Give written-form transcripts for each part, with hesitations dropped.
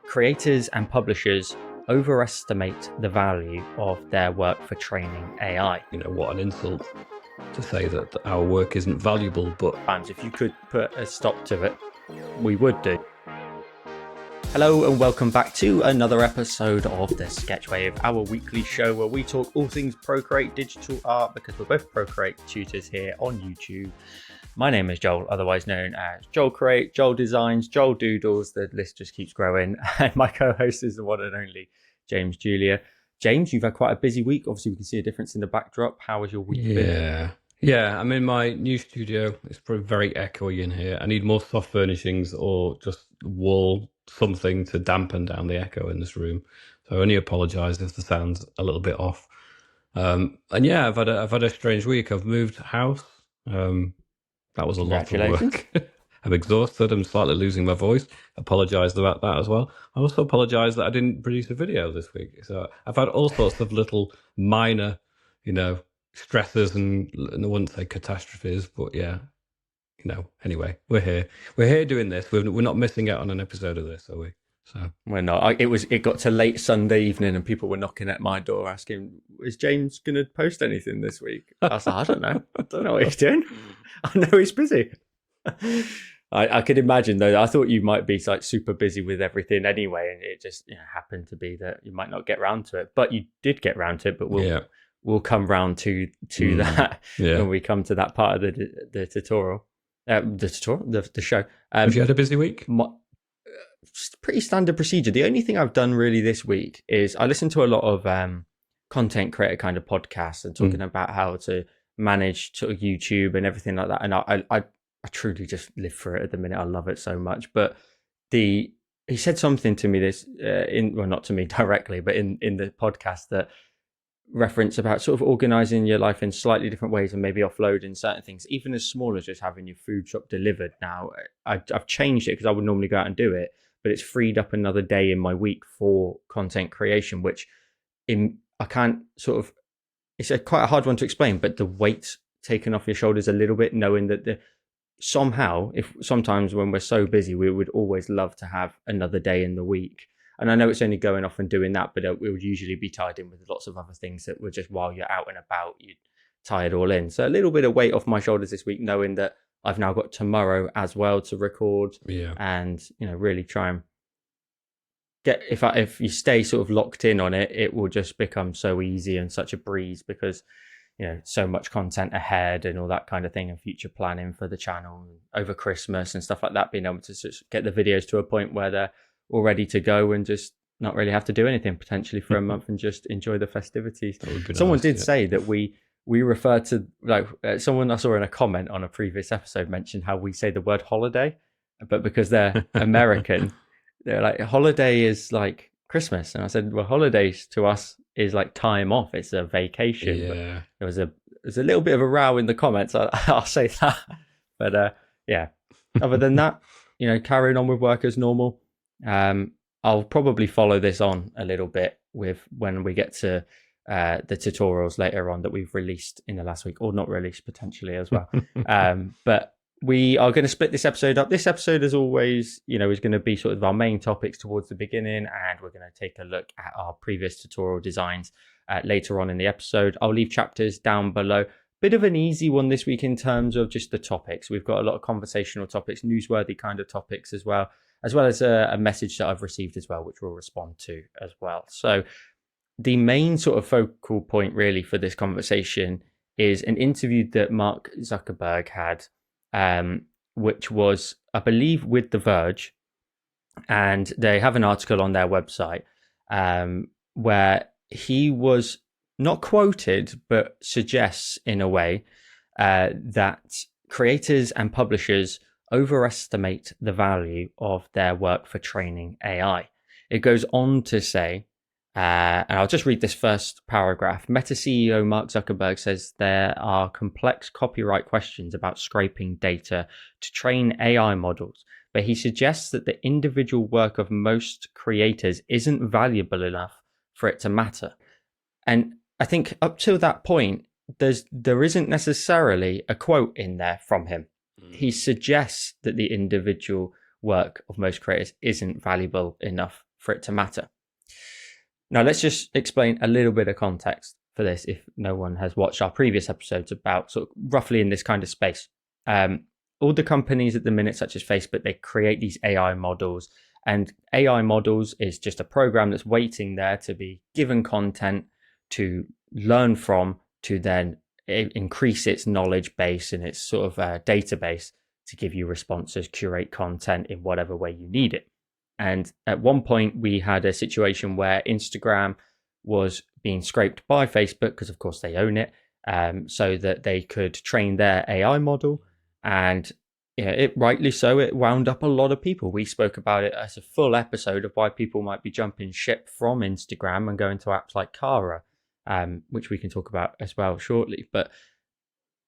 creators and publishers overestimate the value of their work for training AI. You know, what an insult to say that our work isn't valuable, but If you could put a stop to it, we would do. Hello and welcome back to another episode of the Sketchwave, our weekly show where we talk all things Procreate digital art because we're both Procreate tutors here on YouTube. My name is Joel, otherwise known as JoelCreate, Joel Designs, Joel Doodles, the list just keeps growing, and my co-host is the one and only James Julier. James, you've had quite a busy week. Obviously, we can see a difference in the backdrop. How has your week been? Yeah, I'm in my new studio. It's probably very echoey in here. I need more soft furnishings or just wall something to dampen down the echo in this room. So I only apologise if the sound's a little bit off. And yeah, I've had a strange week. I've moved house. That was a lot of work. I'm exhausted. I'm slightly losing my voice. Apologise about that as well. I also apologise that I didn't produce a video this week. So I've had all sorts of little minor, stresses and I wouldn't say catastrophes, but yeah, anyway, we're here. We're here doing this. We're not missing out on an episode of this, are we? So we're not. It got to late Sunday evening and people were knocking at my door asking, is James going to post anything this week? I was like, I don't know. I don't know what he's doing. I know he's busy. I could imagine though. I thought you might be like super busy with everything anyway, and it just happened to be that you might not get round to it, but you did get round to it. But we'll come round to that when we come to that part of the tutorial, the show. Have you had a busy week? Pretty standard procedure. The only thing I've done really this week is I listen to a lot of content creator kind of podcasts and talking about how to manage sort of YouTube and everything like that. And I truly just live for it at the minute. I love it so much. But he said something to me not to me directly, but in the podcast that reference about sort of organizing your life in slightly different ways and maybe offloading certain things, even as small as just having your food shop delivered. Now I've changed it because I would normally go out and do it, but it's freed up another day in my week for content creation, which I can't sort of, it's quite a hard one to explain, but the weight taken off your shoulders a little bit, knowing that somehow, if sometimes when we're so busy, we would always love to have another day in the week. And I know it's only going off and doing that, but it would usually be tied in with lots of other things that were just while you're out and about, you tie it all in. So a little bit of weight off my shoulders this week, knowing that I've now got tomorrow as well to record and, really try and get, if you stay sort of locked in on it, it will just become so easy and such a breeze because so much content ahead and all that kind of thing and future planning for the channel over Christmas and stuff like that, being able to just get the videos to a point where they're all ready to go and just not really have to do anything potentially for a month and just enjoy the festivities. Someone did say that we refer to, someone I saw in a comment on a previous episode mentioned how we say the word holiday, but because they're American, they're like, holiday is like Christmas. And I said, well, holidays to us is like time off. It's a vacation. Yeah. But there was a little bit of a row in the comments. I'll say that. But other than that, carrying on with work as normal. I'll probably follow this on a little bit with when we get to the tutorials later on that we've released in the last week, or not released potentially as well. But we are going to split this episode up. This episode, as always, is going to be sort of our main topics towards the beginning, and we're going to take a look at our previous tutorial designs later on in the episode. I'll leave chapters down below. Bit of an easy one this week in terms of just the topics. We've got a lot of conversational topics, newsworthy kind of topics as well as a message that I've received as well, which we'll respond to as well. So the main sort of focal point really for this conversation is an interview that Mark Zuckerberg had, which was, I believe, with The Verge. And they have an article on their website where he was not quoted, but suggests in a way that creators and publishers overestimate the value of their work for training AI. It goes on to say, and I'll just read this first paragraph. Meta CEO Mark Zuckerberg says there are complex copyright questions about scraping data to train AI models, but he suggests that the individual work of most creators isn't valuable enough for it to matter. And I think up till that point, there isn't necessarily a quote in there from him. He suggests that the individual work of most creators isn't valuable enough for it to matter. Now, let's just explain a little bit of context for this if no one has watched our previous episodes about sort of roughly in this kind of space. All the companies at the minute, such as Facebook, they create these AI models, and AI models is just a program that's waiting there to be given content to learn from, to then increase its knowledge base and its sort of database to give you responses, curate content in whatever way you need it. And at one point, we had a situation where Instagram was being scraped by Facebook, because of course they own it, so that they could train their AI model. And it rightly so, it wound up a lot of people. We spoke about it as a full episode of why people might be jumping ship from Instagram and going to apps like Kara, which we can talk about as well shortly. But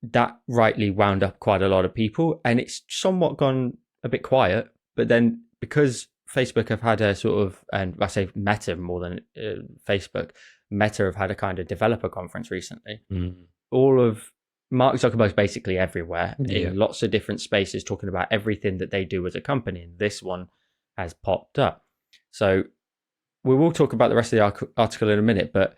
that rightly wound up quite a lot of people, and it's somewhat gone a bit quiet. But then because Facebook have had a sort of, and I say Meta more than Facebook, Meta have had a kind of developer conference recently. All of Mark Zuckerberg's basically everywhere in lots of different spaces talking about everything that they do as a company. And this one has popped up. So we will talk about the rest of the article in a minute, but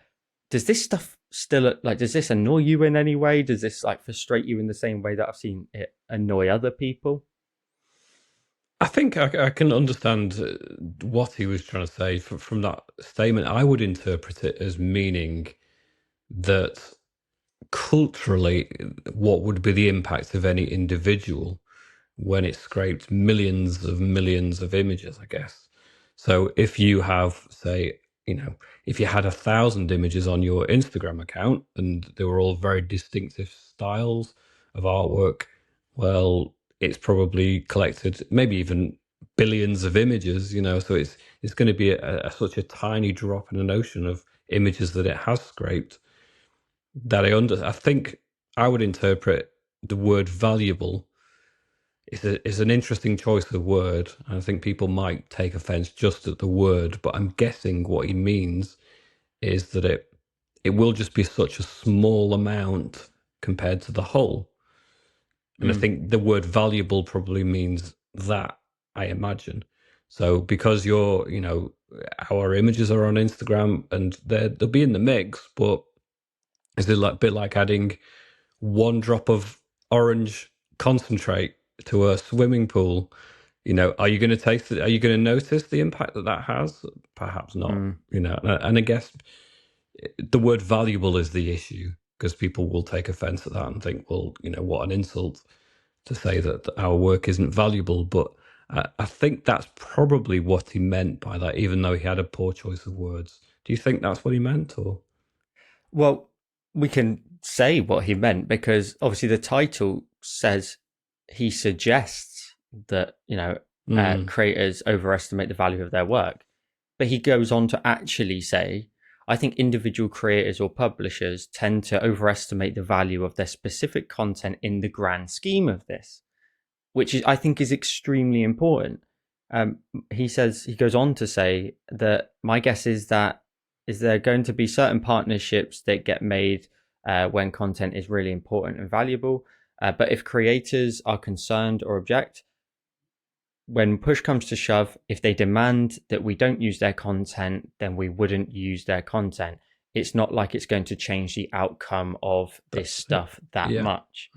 does this stuff still, like, does this annoy you in any way? Does this like frustrate you in the same way that I've seen it annoy other people? I think I can understand what he was trying to say from that statement. I would interpret it as meaning that culturally, what would be the impact of any individual when it scraped millions of images, I guess. So if you have, say, if you had 1,000 images on your Instagram account and they were all very distinctive styles of artwork, well, it's probably collected maybe even billions of images, so it's going to be such a tiny drop in an ocean of images that it has scraped, that I think I would interpret the word valuable is an interesting choice of word. I think people might take offense just at the word, but I'm guessing what he means is that it will just be such a small amount compared to the whole. And I think the word valuable probably means that, I imagine. So because our images are on Instagram and they'll be in the mix, but it's a bit like adding one drop of orange concentrate to a swimming pool. Are you going to taste it? Are you going to notice the impact that has? Perhaps not. And I guess the word valuable is the issue, because people will take offense at that and think, well, what an insult to say that our work isn't valuable. But I think that's probably what he meant by that, even though he had a poor choice of words. Do you think that's what he meant, or? Well, we can say what he meant, because obviously the title says he suggests that, creators overestimate the value of their work. But he goes on to actually say, I think individual creators or publishers tend to overestimate the value of their specific content in the grand scheme of this, which I think is extremely important. He goes on to say that my guess is there are going to be certain partnerships that get made when content is really important and valuable. But if creators are concerned or object, when push comes to shove, if they demand that we don't use their content, then we wouldn't use their content. It's not like it's going to change the outcome of this stuff that much,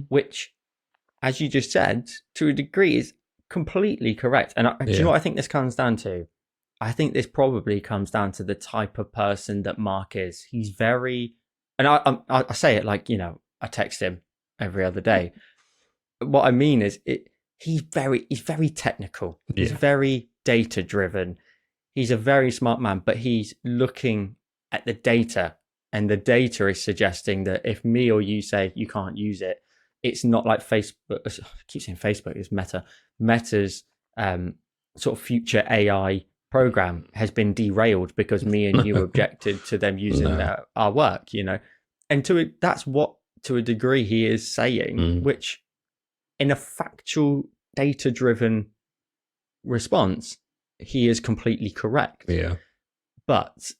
which, as you just said, to a degree is completely correct. And do you know what I think this comes down to? I think this probably comes down to the type of person that Mark is. He's very, and I say it like, I text him every other day. What I mean is he's very technical. He's very data driven. He's a very smart man, but he's looking at the data, and the data is suggesting that if me or you say you can't use it, it's not like Facebook. I keep saying Facebook is Meta. Meta's sort of future AI program has been derailed because me and you objected to them using our work, and that's what, to a degree, he is saying, which in a factual, data-driven response, he is completely correct. But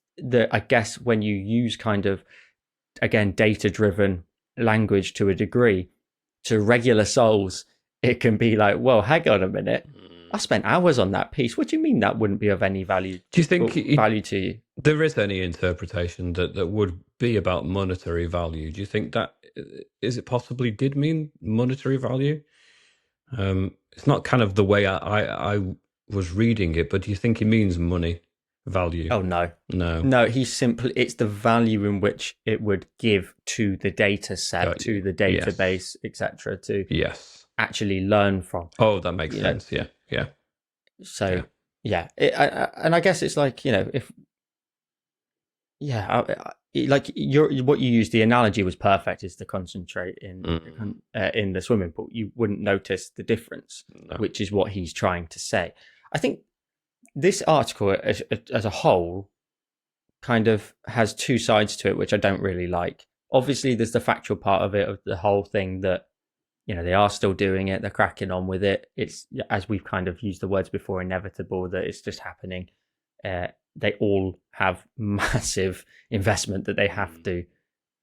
I guess when you use kind of, again, data-driven language to a degree, to regular souls, it can be like, well, hang on a minute. I spent hours on that piece. What do you mean that wouldn't be of any value? Do you think value to you? There is any interpretation that would be about monetary value? Do you think that is it possibly did mean monetary value? It's not kind of the way I was reading it, but do you think it means money value? Oh no, no. it's the value in which it would give to the data set, to the database, etc. To actually learn from. Oh, that makes sense. Yeah. So and I guess it's like, if like what you used, the analogy was perfect, is to concentrate in the swimming pool. You wouldn't notice the difference, which is what he's trying to say. I think this article as a whole kind of has two sides to it, which I don't really like. Obviously, there's the factual part of it, of the whole thing that, they are still doing it. They're cracking on with it. It's, as we've kind of used the words before, inevitable that it's just happening. They all have massive investment that they have to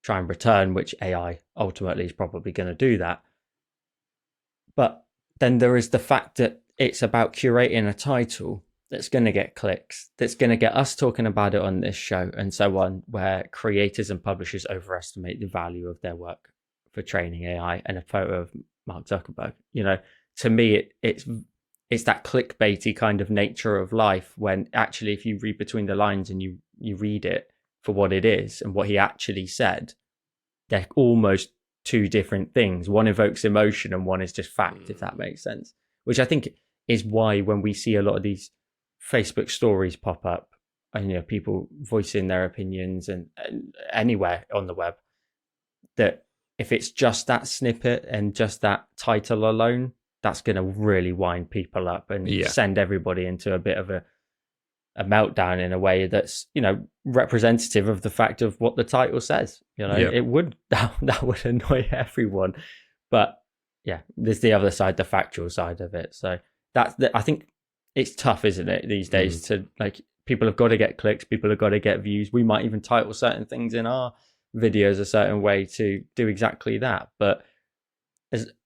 try and return, which AI ultimately is probably going to do that. But then there is the fact that it's about curating a title that's going to get clicks, that's going to get us talking about it on this show and so on, where creators and publishers overestimate the value of their work for training AI, and a photo of Mark Zuckerberg. To me, it's that clickbaity kind of nature of life, when actually, if you read between the lines and you read it for what it is and what he actually said, they're almost two different things. One evokes emotion and one is just fact, if that makes sense. Which I think is why when we see a lot of these Facebook stories pop up, and people voicing their opinions and anywhere on the web, that if it's just that snippet and just that title alone, that's going to really wind people up and send everybody into a bit of a meltdown in a way that's, representative of the fact of what the title says. It would, that would annoy everyone. But there's the other side, the factual side of it. So I think it's tough, isn't it, these days, to, like, people have got to get clicks, people have got to get views. We might even title certain things in our videos a certain way to do exactly that. But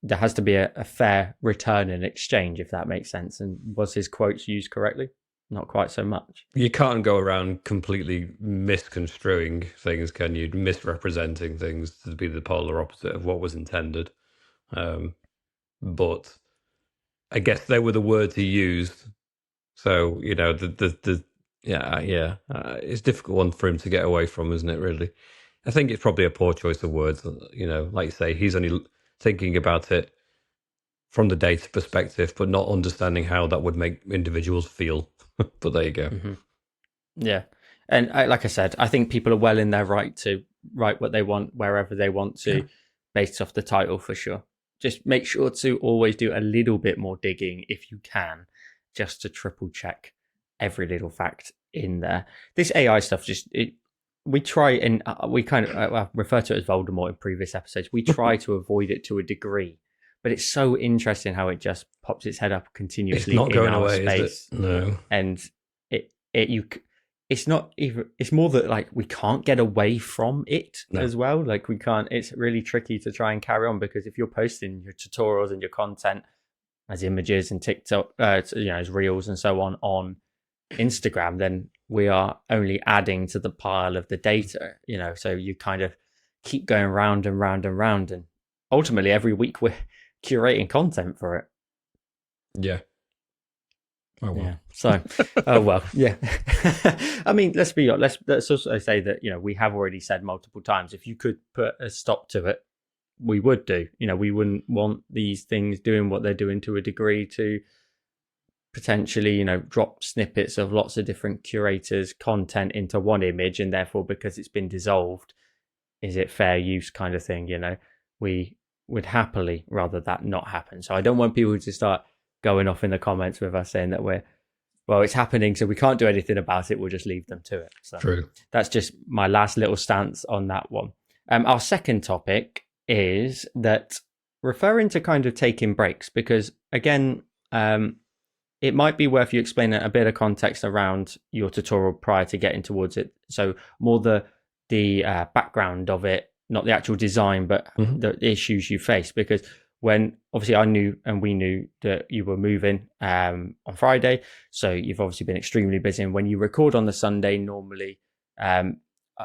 there has to be a fair return in exchange, if that makes sense. And was his quotes used correctly? Not quite so much. You can't go around completely misconstruing things, can you? Misrepresenting things to be the polar opposite of what was intended. But I guess they were the words he used. So, it's a difficult one for him to get away from, isn't it, really? I think it's probably a poor choice of words. Like you say, he's only thinking about it from the data perspective, but not understanding how that would make individuals feel. But there you go. Mm-hmm. Yeah. And like I said, I think people are well in their right to write what they want, wherever they want to, based off the title, for sure. Just make sure to always do a little bit more digging if you can, just to triple check every little fact in there. This AI stuff, we try, and we kind of refer to it as Voldemort in previous episodes. We try to avoid it to a degree, but it's so interesting how it just pops its head up continuously. It's not going our away, space. Is it? No. And it's not even, it's more that, like, we can't get away from it as well. Like, we can't, it's really tricky to try and carry on, because if you're posting your tutorials and your content as images and TikTok, as reels and so on Instagram, then we are only adding to the pile of the data, so you kind of keep going round and round and round, and ultimately every week we're curating content for it. Yeah. Oh well. Yeah. So, oh well. Yeah. I mean, let's be honest. Let's also say that we have already said multiple times, if you could put a stop to it, we would do. We wouldn't want these things doing what they're doing to a degree to potentially, drop snippets of lots of different curators' content into one image, and therefore, because it's been dissolved, is it fair use kind of thing? We would happily rather that not happen. So I don't want people to start going off in the comments with us saying that it's happening, so we can't do anything about it. We'll just leave them to it. So True. That's just my last little stance on that one. Our second topic is that, referring to kind of taking breaks, because again, it might be worth you explaining a bit of context around your tutorial prior to getting towards it. So more the background of it, not the actual design, but the issues you face. Because when obviously I knew and we knew that you were moving on Friday. So you've obviously been extremely busy. And when you record on the Sunday, normally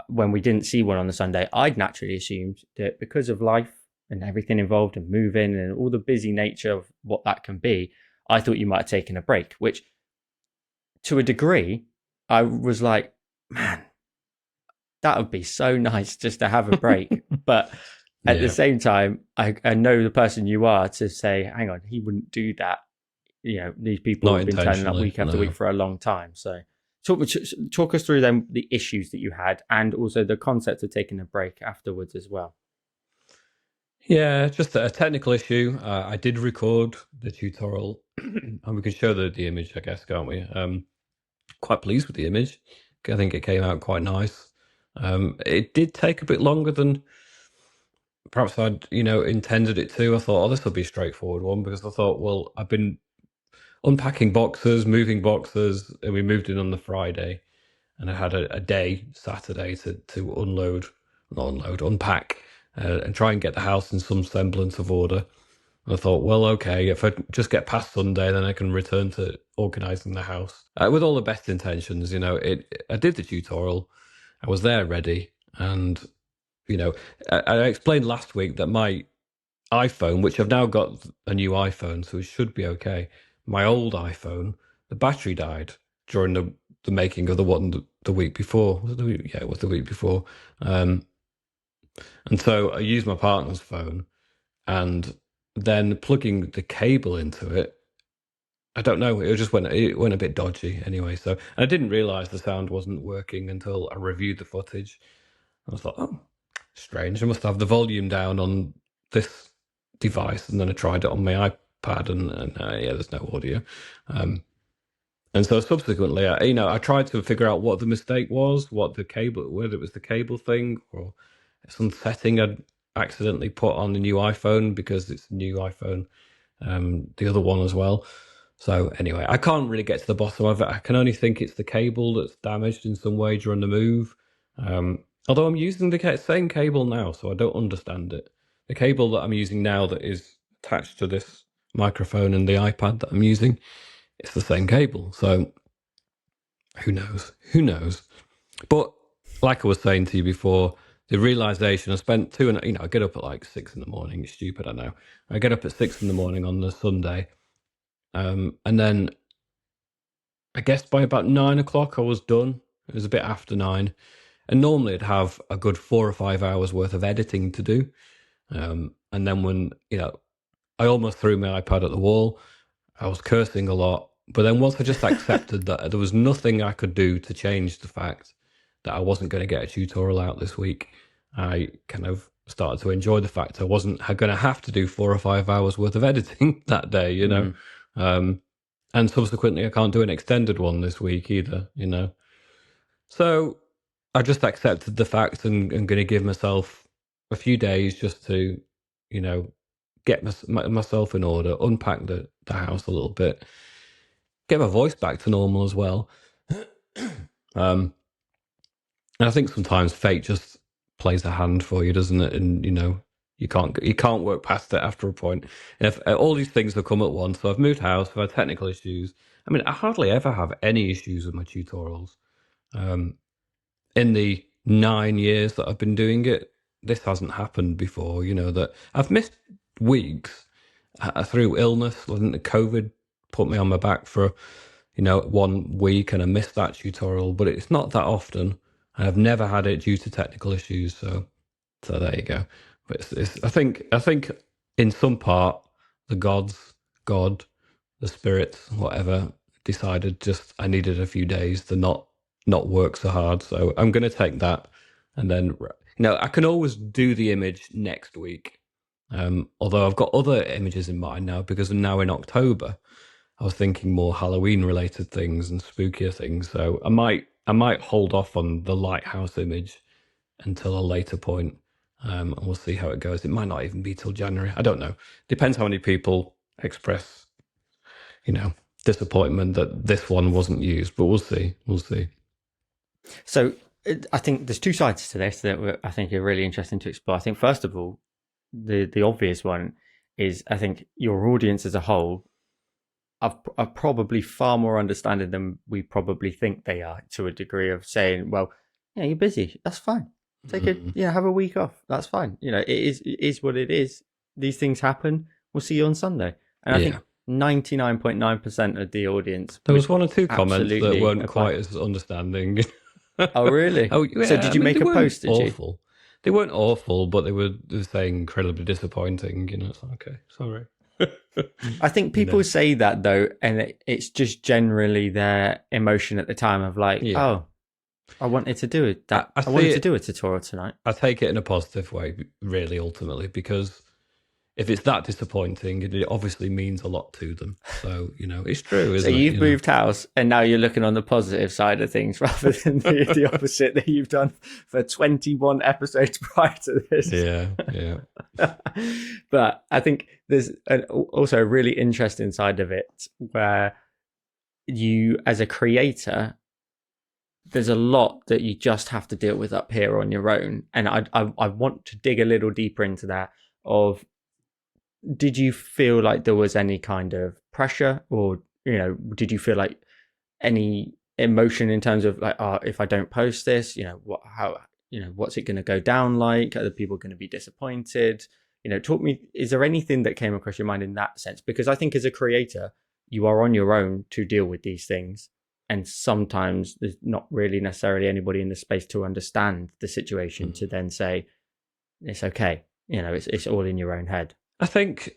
when we didn't see one on the Sunday, I'd naturally assumed that because of life and everything involved and moving and all the busy nature of what that can be, I thought you might have taken a break, which to a degree, I was like, man, that would be so nice just to have a break. But at the same time, I know the person you are to say, hang on, he wouldn't do that. These people Not have been turning up week after no. week for a long time. So talk us through then the issues that you had and also the concept of taking a break afterwards as well. Yeah, just a technical issue. I did record the tutorial and we can show the image, I guess, can't we? Quite pleased with the image. I think it came out quite nice. It did take a bit longer than perhaps I'd, intended it to. I thought, oh, this will be a straightforward one because I thought, well, I've been unpacking boxes, moving boxes, and we moved in on the Friday. And I had a day, Saturday, to unpack, and try and get the house in some semblance of order. And I thought, well, okay, if I just get past Sunday, then I can return to organising the house. With all the best intentions, I did the tutorial, I was there ready, and, I explained last week that my iPhone, which I've now got a new iPhone, so it should be okay. My old iPhone, the battery died during the making of the one the week before. It was the week before. And so I used my partner's phone, and then plugging the cable into it, I don't know, it went a bit dodgy anyway. So I didn't realize the sound wasn't working until I reviewed the footage. I was like, oh, strange. I must have the volume down on this device, and then I tried it on my iPad, and there's no audio. And so subsequently, I tried to figure out what the mistake was, whether it was the cable thing or some setting I'd accidentally put on the new iPhone because it's a new iPhone, the other one as well. So anyway, I can't really get to the bottom of it. I can only think it's the cable that's damaged in some way during the move. Although I'm using the same cable now, so I don't understand it. The cable that I'm using now that is attached to this microphone and the iPad that I'm using, it's the same cable. So who knows? Who knows? But like I was saying to you before, the realization I spent I get up at like 6 a.m. It's stupid, I know. I get up at 6 a.m. on the Sunday. And then I guess by about 9 o'clock I was done. It was a bit after 9. And normally I'd have a good 4 or 5 hours worth of editing to do. And then when, I almost threw my iPad at the wall. I was cursing a lot. But then once I just accepted that there was nothing I could do to change the fact that I wasn't going to get a tutorial out this week, I kind of started to enjoy the fact I wasn't going to have to do 4 or 5 hours worth of editing that day, and subsequently I can't do an extended one this week either, So I just accepted the fact and I'm going to give myself a few days just to, get myself in order, unpack the house a little bit, get my voice back to normal as well. And I think sometimes fate just plays a hand for you, doesn't it? And you can't work past it after a point. And if all these things have come at once, so I've moved house, I've had technical issues. I mean, I hardly ever have any issues with my tutorials. In the 9 years that I've been doing it, this hasn't happened before. That I've missed weeks through illness. Wasn't the COVID put me on my back for 1 week, and I missed that tutorial. But it's not that often. I've never had it due to technical issues. So there you go. But I think in some part the God, the spirits, whatever, decided just I needed a few days to not work so hard. So I'm going to take that, and then I can always do the image next week. Although I've got other images in mind now because I'm now in October. I was thinking more Halloween related things and spookier things. So I might hold off on the lighthouse image until a later point, and we'll see how it goes. It might not even be till January. I don't know. Depends how many people express, disappointment that this one wasn't used. But we'll see. We'll see. So I think there's two sides to this that I think are really interesting to explore. I think first of all, the obvious one is I think your audience as a whole are probably far more understanding than we probably think they are, to a degree of saying, well, yeah, you're busy. That's fine. Take it, have a week off. That's fine. It is what it is. These things happen. We'll see you on Sunday. And I think 99.9% of the audience. There was one or two comments that weren't apply. quite as understanding. Oh, really? Oh, yeah. So did you make a post? Did awful. You? They weren't awful, but they were saying incredibly disappointing. It's like, okay, sorry. I think people say that though, and it's just generally their emotion at the time of like, oh, I wanted to do it. I wanted to do a tutorial tonight. I take it in a positive way, really, ultimately, because if it's that disappointing, it obviously means a lot to them. So, it's true, isn't it? So you've moved house and now you're looking on the positive side of things rather than the opposite that you've done for 21 episodes prior to this. Yeah. But I think there's also a really interesting side of it where you, as a creator, there's a lot that you just have to deal with up here on your own. And I want to dig a little deeper into that of, did you feel like there was any kind of pressure, or did you feel like any emotion in terms of like, if I don't post this, what's it going to go down like? Are the people going to be disappointed? Talk me, is there anything that came across your mind in that sense? Because I think as a creator, you are on your own to deal with these things, and sometimes there's not really necessarily anybody in the space to understand the situation to then say it's okay. It's all in your own head. I think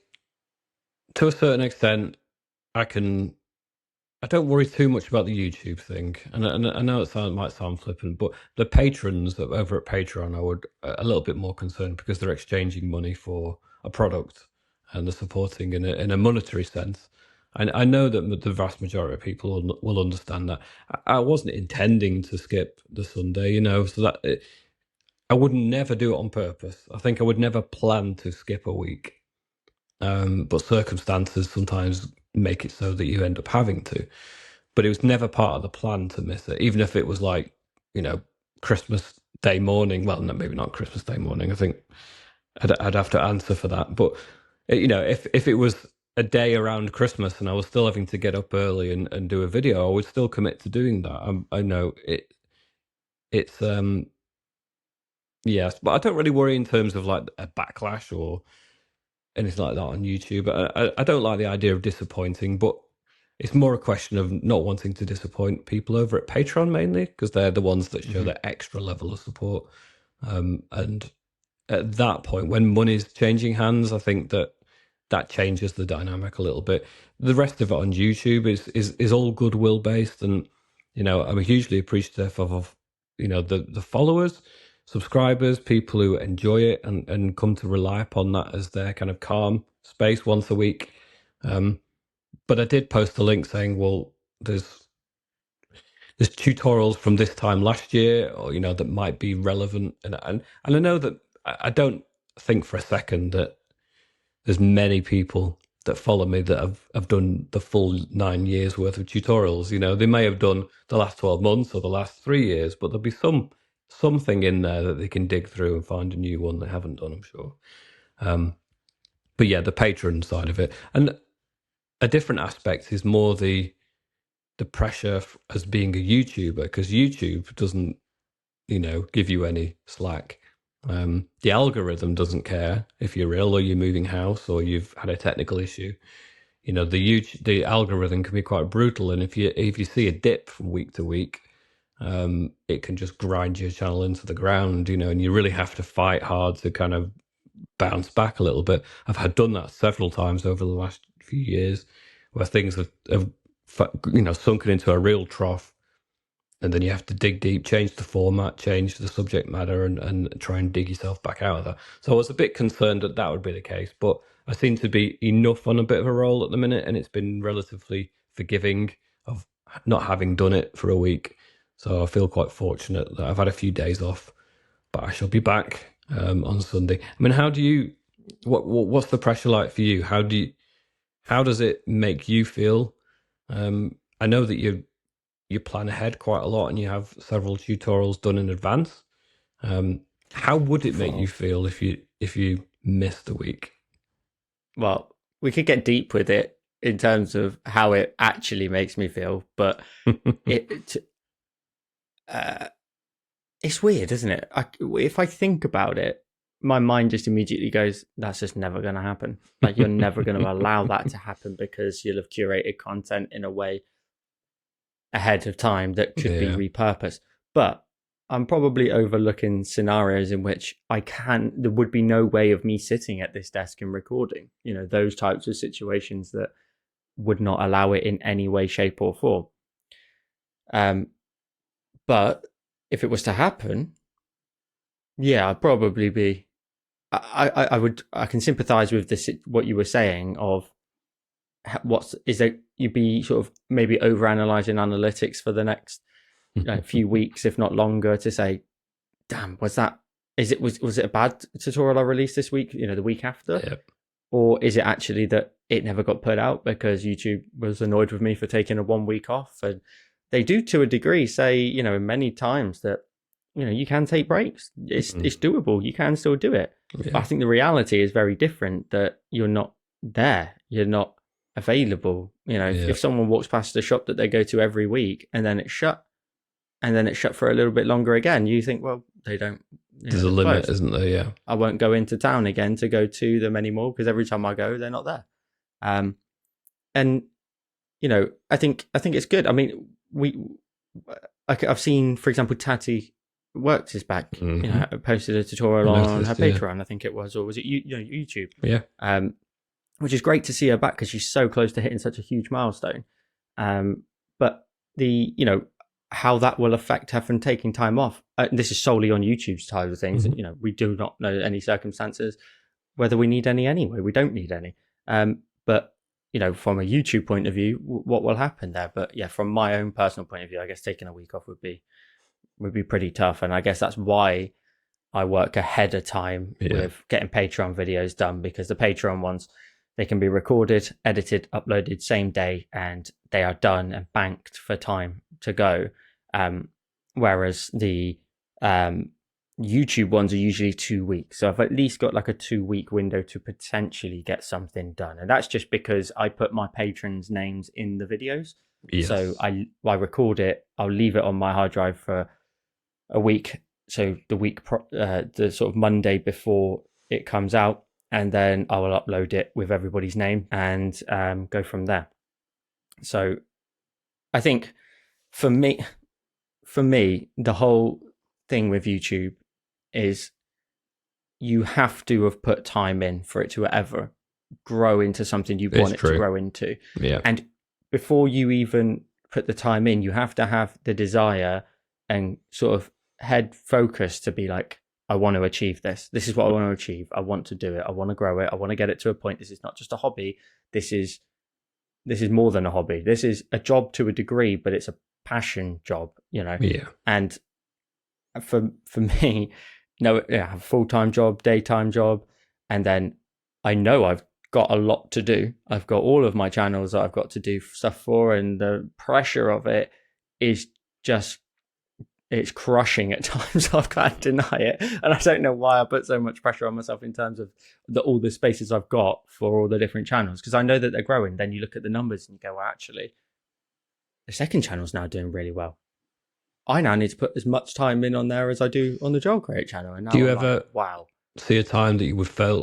to a certain extent, I don't worry too much about the YouTube thing. And I know it might sound flippant, but the patrons over at Patreon, I would a little bit more concerned, because they're exchanging money for a product and they're supporting in a monetary sense. And I know that the vast majority of people will understand that. I wasn't intending to skip the Sunday, so that I would never do it on purpose. I think I would never plan to skip a week. But circumstances sometimes make it so that you end up having to. But it was never part of the plan to miss it, even if it was like, Christmas Day morning. Well, no, maybe not Christmas Day morning. I think I'd have to answer for that. But, if it was a day around Christmas and I was still having to get up early and do a video, I would still commit to doing that. I know it's yes, but I don't really worry in terms of like a backlash or anything like that on YouTube. I don't like the idea of disappointing, but it's more a question of not wanting to disappoint people over at Patreon mainly, because they're the ones that show that extra level of support. And at that point, when money's changing hands, I think that changes the dynamic a little bit. The rest of it on YouTube is all goodwill based, and I'm hugely appreciative of the followers, subscribers, people who enjoy it and come to rely upon that as their kind of calm space once a week. But I did post a link saying, well, there's tutorials from this time last year, or that might be relevant, and I know that I don't think for a second that there's many people that follow me that have done the full 9 years worth of tutorials. They may have done the last 12 months or the last 3 years, but there'll be something in there that they can dig through and find a new one they haven't done, I'm sure. But yeah, the Patreon side of it. And a different aspect is more the pressure as being a YouTuber, because YouTube doesn't, give you any slack. The algorithm doesn't care if you're ill or you're moving house or you've had a technical issue. The algorithm can be quite brutal, and if you see a dip from week to week, it can just grind your channel into the ground, and you really have to fight hard to kind of bounce back a little bit. I've done that several times over the last few years, where things have sunken into a real trough, and then you have to dig deep, change the format, change the subject matter, and try and dig yourself back out of that. So I was a bit concerned that would be the case, but I seem to be enough on a bit of a roll at the minute, and it's been relatively forgiving of not having done it for a week. So I feel quite fortunate that I've had a few days off, but I shall be back on Sunday. I mean, how do you? What's the pressure like for you? How does it make you feel? I know that you plan ahead quite a lot and you have several tutorials done in advance. How would it make you feel if you missed a week? well, we could get deep with it in terms of how it actually makes me feel, but it it's weird, isn't it? If I think about it, my mind just immediately goes, that's just never going to happen. Like, you're never going to allow that to happen because you'll have curated content in a way ahead of time that could be repurposed. But I'm probably overlooking scenarios in which there would be no way of me sitting at this desk and recording, those types of situations that would not allow it in any way, shape, or form. But if it was to happen, yeah, I'd probably be. I can sympathise with this. What you were saying of you'd be sort of maybe overanalyzing analytics for the next few weeks, if not longer, to say, damn, was it a bad tutorial I released this week? The week after. Yep. Or is it actually that it never got put out because YouTube was annoyed with me for taking a 1 week off? And they do, to a degree, say, many times that, you can take breaks. It's doable. You can still do it. Yeah. I think the reality is very different, that you're not there. You're not available. If someone walks past the shop that they go to every week and then it's shut, for a little bit longer again, you think, well, they don't. There's a limit, isn't there? Yeah. I won't go into town again to go to them anymore because every time I go, they're not there. And I think it's good. I mean, I've seen, for example, Tati Works is back. Posted a tutorial on her Patreon, I think it was, or was it YouTube? Yeah. Which is great to see her back because she's so close to hitting such a huge milestone. But how that will affect her from taking time off. This is solely on YouTube's side of things. We do not know any circumstances whether we need any anyway. We don't need any. But from a YouTube point of view, what will happen there? But yeah, from my own personal point of view, I guess taking a week off would be pretty tough. And I guess that's why I work ahead of time with getting Patreon videos done, because the Patreon ones, they can be recorded, edited, uploaded same day, and they are done and banked for time to go. Whereas the YouTube ones are usually 2 weeks. So I've at least got like a 2-week window to potentially get something done. And that's just because I put my patrons' names in the videos. Yes. So I record it, I'll leave it on my hard drive for a week. So the sort of Monday before it comes out, and then I will upload it with everybody's name and go from there. So I think for me, the whole thing with YouTube is you have to have put time in for it to ever grow into something you want it to grow into. Yeah. And before you even put the time in, you have to have the desire and sort of head focus to be like, I want to achieve this. This is what I want to achieve. I want to do it. I want to grow it. I want to get it to a point. This is not just a hobby. This is more than a hobby. This is a job to a degree, but it's a passion job, Yeah. And for me, I have a full-time job, daytime job, and then I know I've got a lot to do. I've got all of my channels that I've got to do stuff for, and the pressure of it is just, it's crushing at times. I can't deny it. And I don't know why I put so much pressure on myself in terms of all the spaces I've got for all the different channels, because I know that they're growing. Then you look at the numbers and you go, well, actually, the second channel's now doing really well. I now need to put as much time in on there as I do on the JoelCreate channel. And now do you ever wow, see a time that you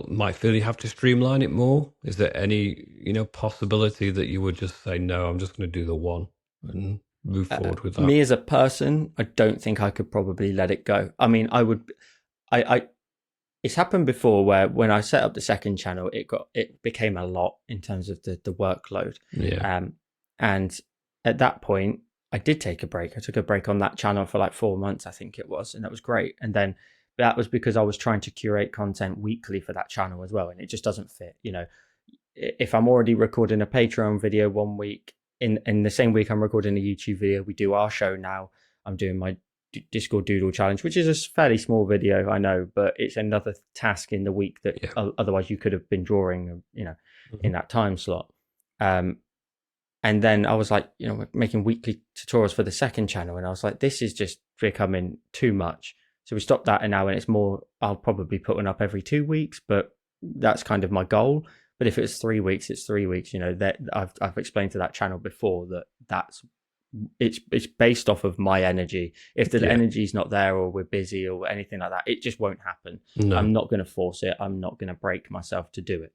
might feel you have to streamline it more? Is there any possibility that you would just say, no, I'm just going to do the one and move forward with that? Me as a person, I don't think I could probably let it go. I mean, I would. It's happened before where when I set up the second channel, it became a lot in terms of the workload. Yeah. And at that point, I did take a break. I took a break on that channel for like 4 months, I think it was, and that was great. And then that was because I was trying to curate content weekly for that channel as well, and it just doesn't fit. If I'm already recording a Patreon video 1 week, in the same week I'm recording a YouTube video, we do our show now. I'm doing my Discord Doodle challenge, which is a fairly small video, I know, but it's another task in the week that otherwise you could have been drawing, in that time slot. And then I was like, making weekly tutorials for the second channel, and I was like, this is just becoming too much. So we stopped that, and now it's more, I'll probably put one up every 2 weeks, but that's kind of my goal. But if it's 3 weeks, it's 3 weeks. That I've explained to that channel before it's based off of my energy. If the energy's not there, or we're busy, or anything like that, it just won't happen. No. I'm not going to force it. I'm not going to break myself to do it.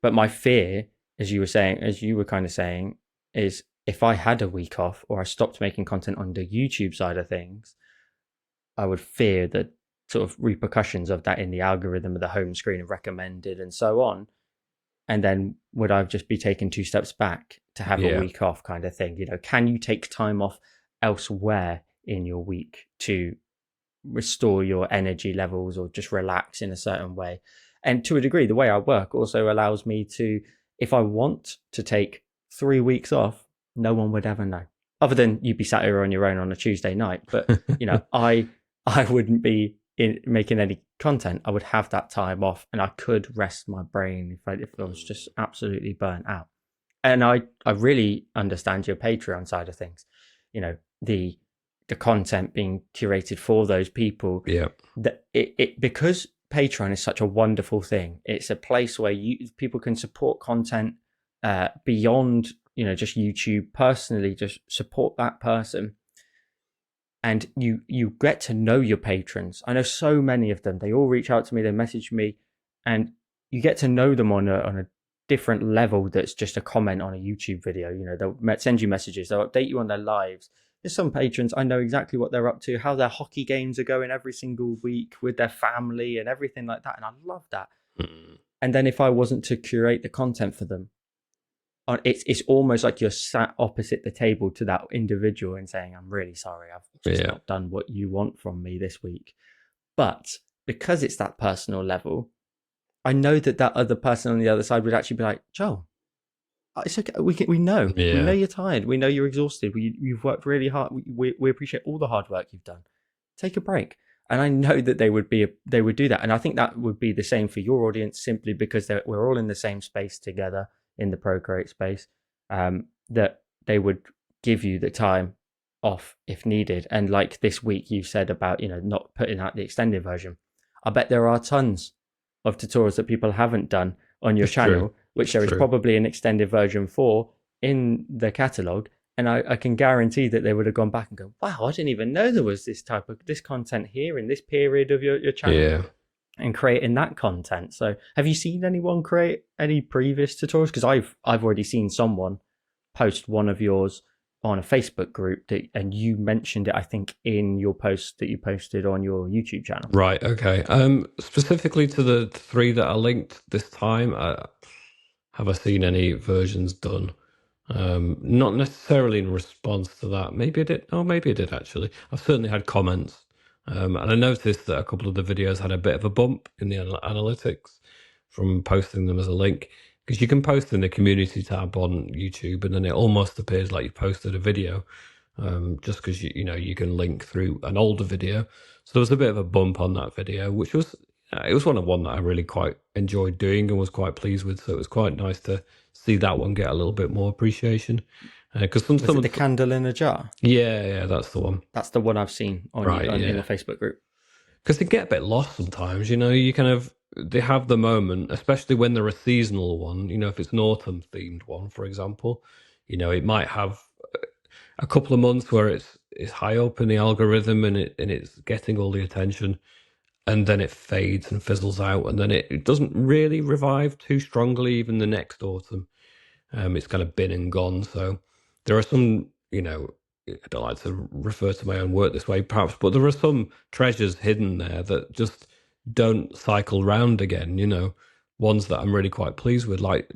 But my fear, as you were kind of saying, is if I had a week off, or I stopped making content on the YouTube side of things, I would fear the sort of repercussions of that in the algorithm of the home screen of recommended and so on. And then would I just be taking 2 steps back to have a week off, kind of thing? Can you take time off elsewhere in your week to restore your energy levels, or just relax in a certain way? And to a degree, the way I work also allows me to, if I want to take 3 weeks off, no one would ever know, other than you'd be sat here on your own on a Tuesday night. But I wouldn't be making any content. I would have that time off, and I could rest my brain if I was just absolutely burnt out. And I really understand your Patreon side of things. The content being curated for those people. Yeah. That it because Patreon is such a wonderful thing. It's a place where people can support content beyond just YouTube. Personally, just support that person. And you get to know your patrons. I know so many of them. They all reach out to me. They message me, and you get to know them on a different level. That's just a comment on a YouTube video. They'll send you messages. They'll update you on their lives. There's some patrons I know exactly what they're up to, how their hockey games are going every single week with their family and everything like that. And I love that. And then if I wasn't to curate the content for them, it's almost like you're sat opposite the table to that individual and saying, I'm really sorry, I've just not done what you want from me this week. But because it's that personal level, I know that other person on the other side would actually be like, Joel, it's okay. We know. We know you're tired. We know you're exhausted. You've worked really hard. We appreciate all the hard work you've done. Take a break. And I know that they would do that. And I think that would be the same for your audience, simply because we're all in the same space together, in the Procreate space, that they would give you the time off if needed. And like this week you said about not putting out the extended version, I bet there are tons of tutorials that people haven't done on your channel, which there is probably an extended version for in the catalog. And I can guarantee that they would have gone back and go, wow, I didn't even know there was this content here in this period of your channel. And creating that content. So have you seen anyone create any previous tutorials? Because I've already seen someone post one of yours on a Facebook group and you mentioned it, I think, in your post that you posted on your YouTube channel. Right, okay. Specifically to the 3 that I linked this time, have I seen any versions done? Not necessarily in response to that. Maybe I did. Oh, maybe I did actually. I've certainly had comments. And I noticed that a couple of the videos had a bit of a bump in the analytics from posting them as a link, because you can post in the community tab on YouTube and then it almost appears like you posted a video, just because you can link through an older video. So there was a bit of a bump on that video, which was it was one that I really quite enjoyed doing and was quite pleased with. So it was quite nice to see that one get a little bit more appreciation. Because some of the candle in a jar. Yeah, that's the one. That's the one I've seen in the Facebook group. Because they get a bit lost sometimes. They have the moment, especially when they're a seasonal one. If it's an autumn themed one, for example, it might have a couple of months where it's high up in the algorithm and it's getting all the attention, and then it fades and fizzles out, and then it doesn't really revive too strongly even the next autumn. It's kind of been and gone. So there are some, I don't like to refer to my own work this way perhaps, but there are some treasures hidden there that just don't cycle round again, ones that I'm really quite pleased with. Like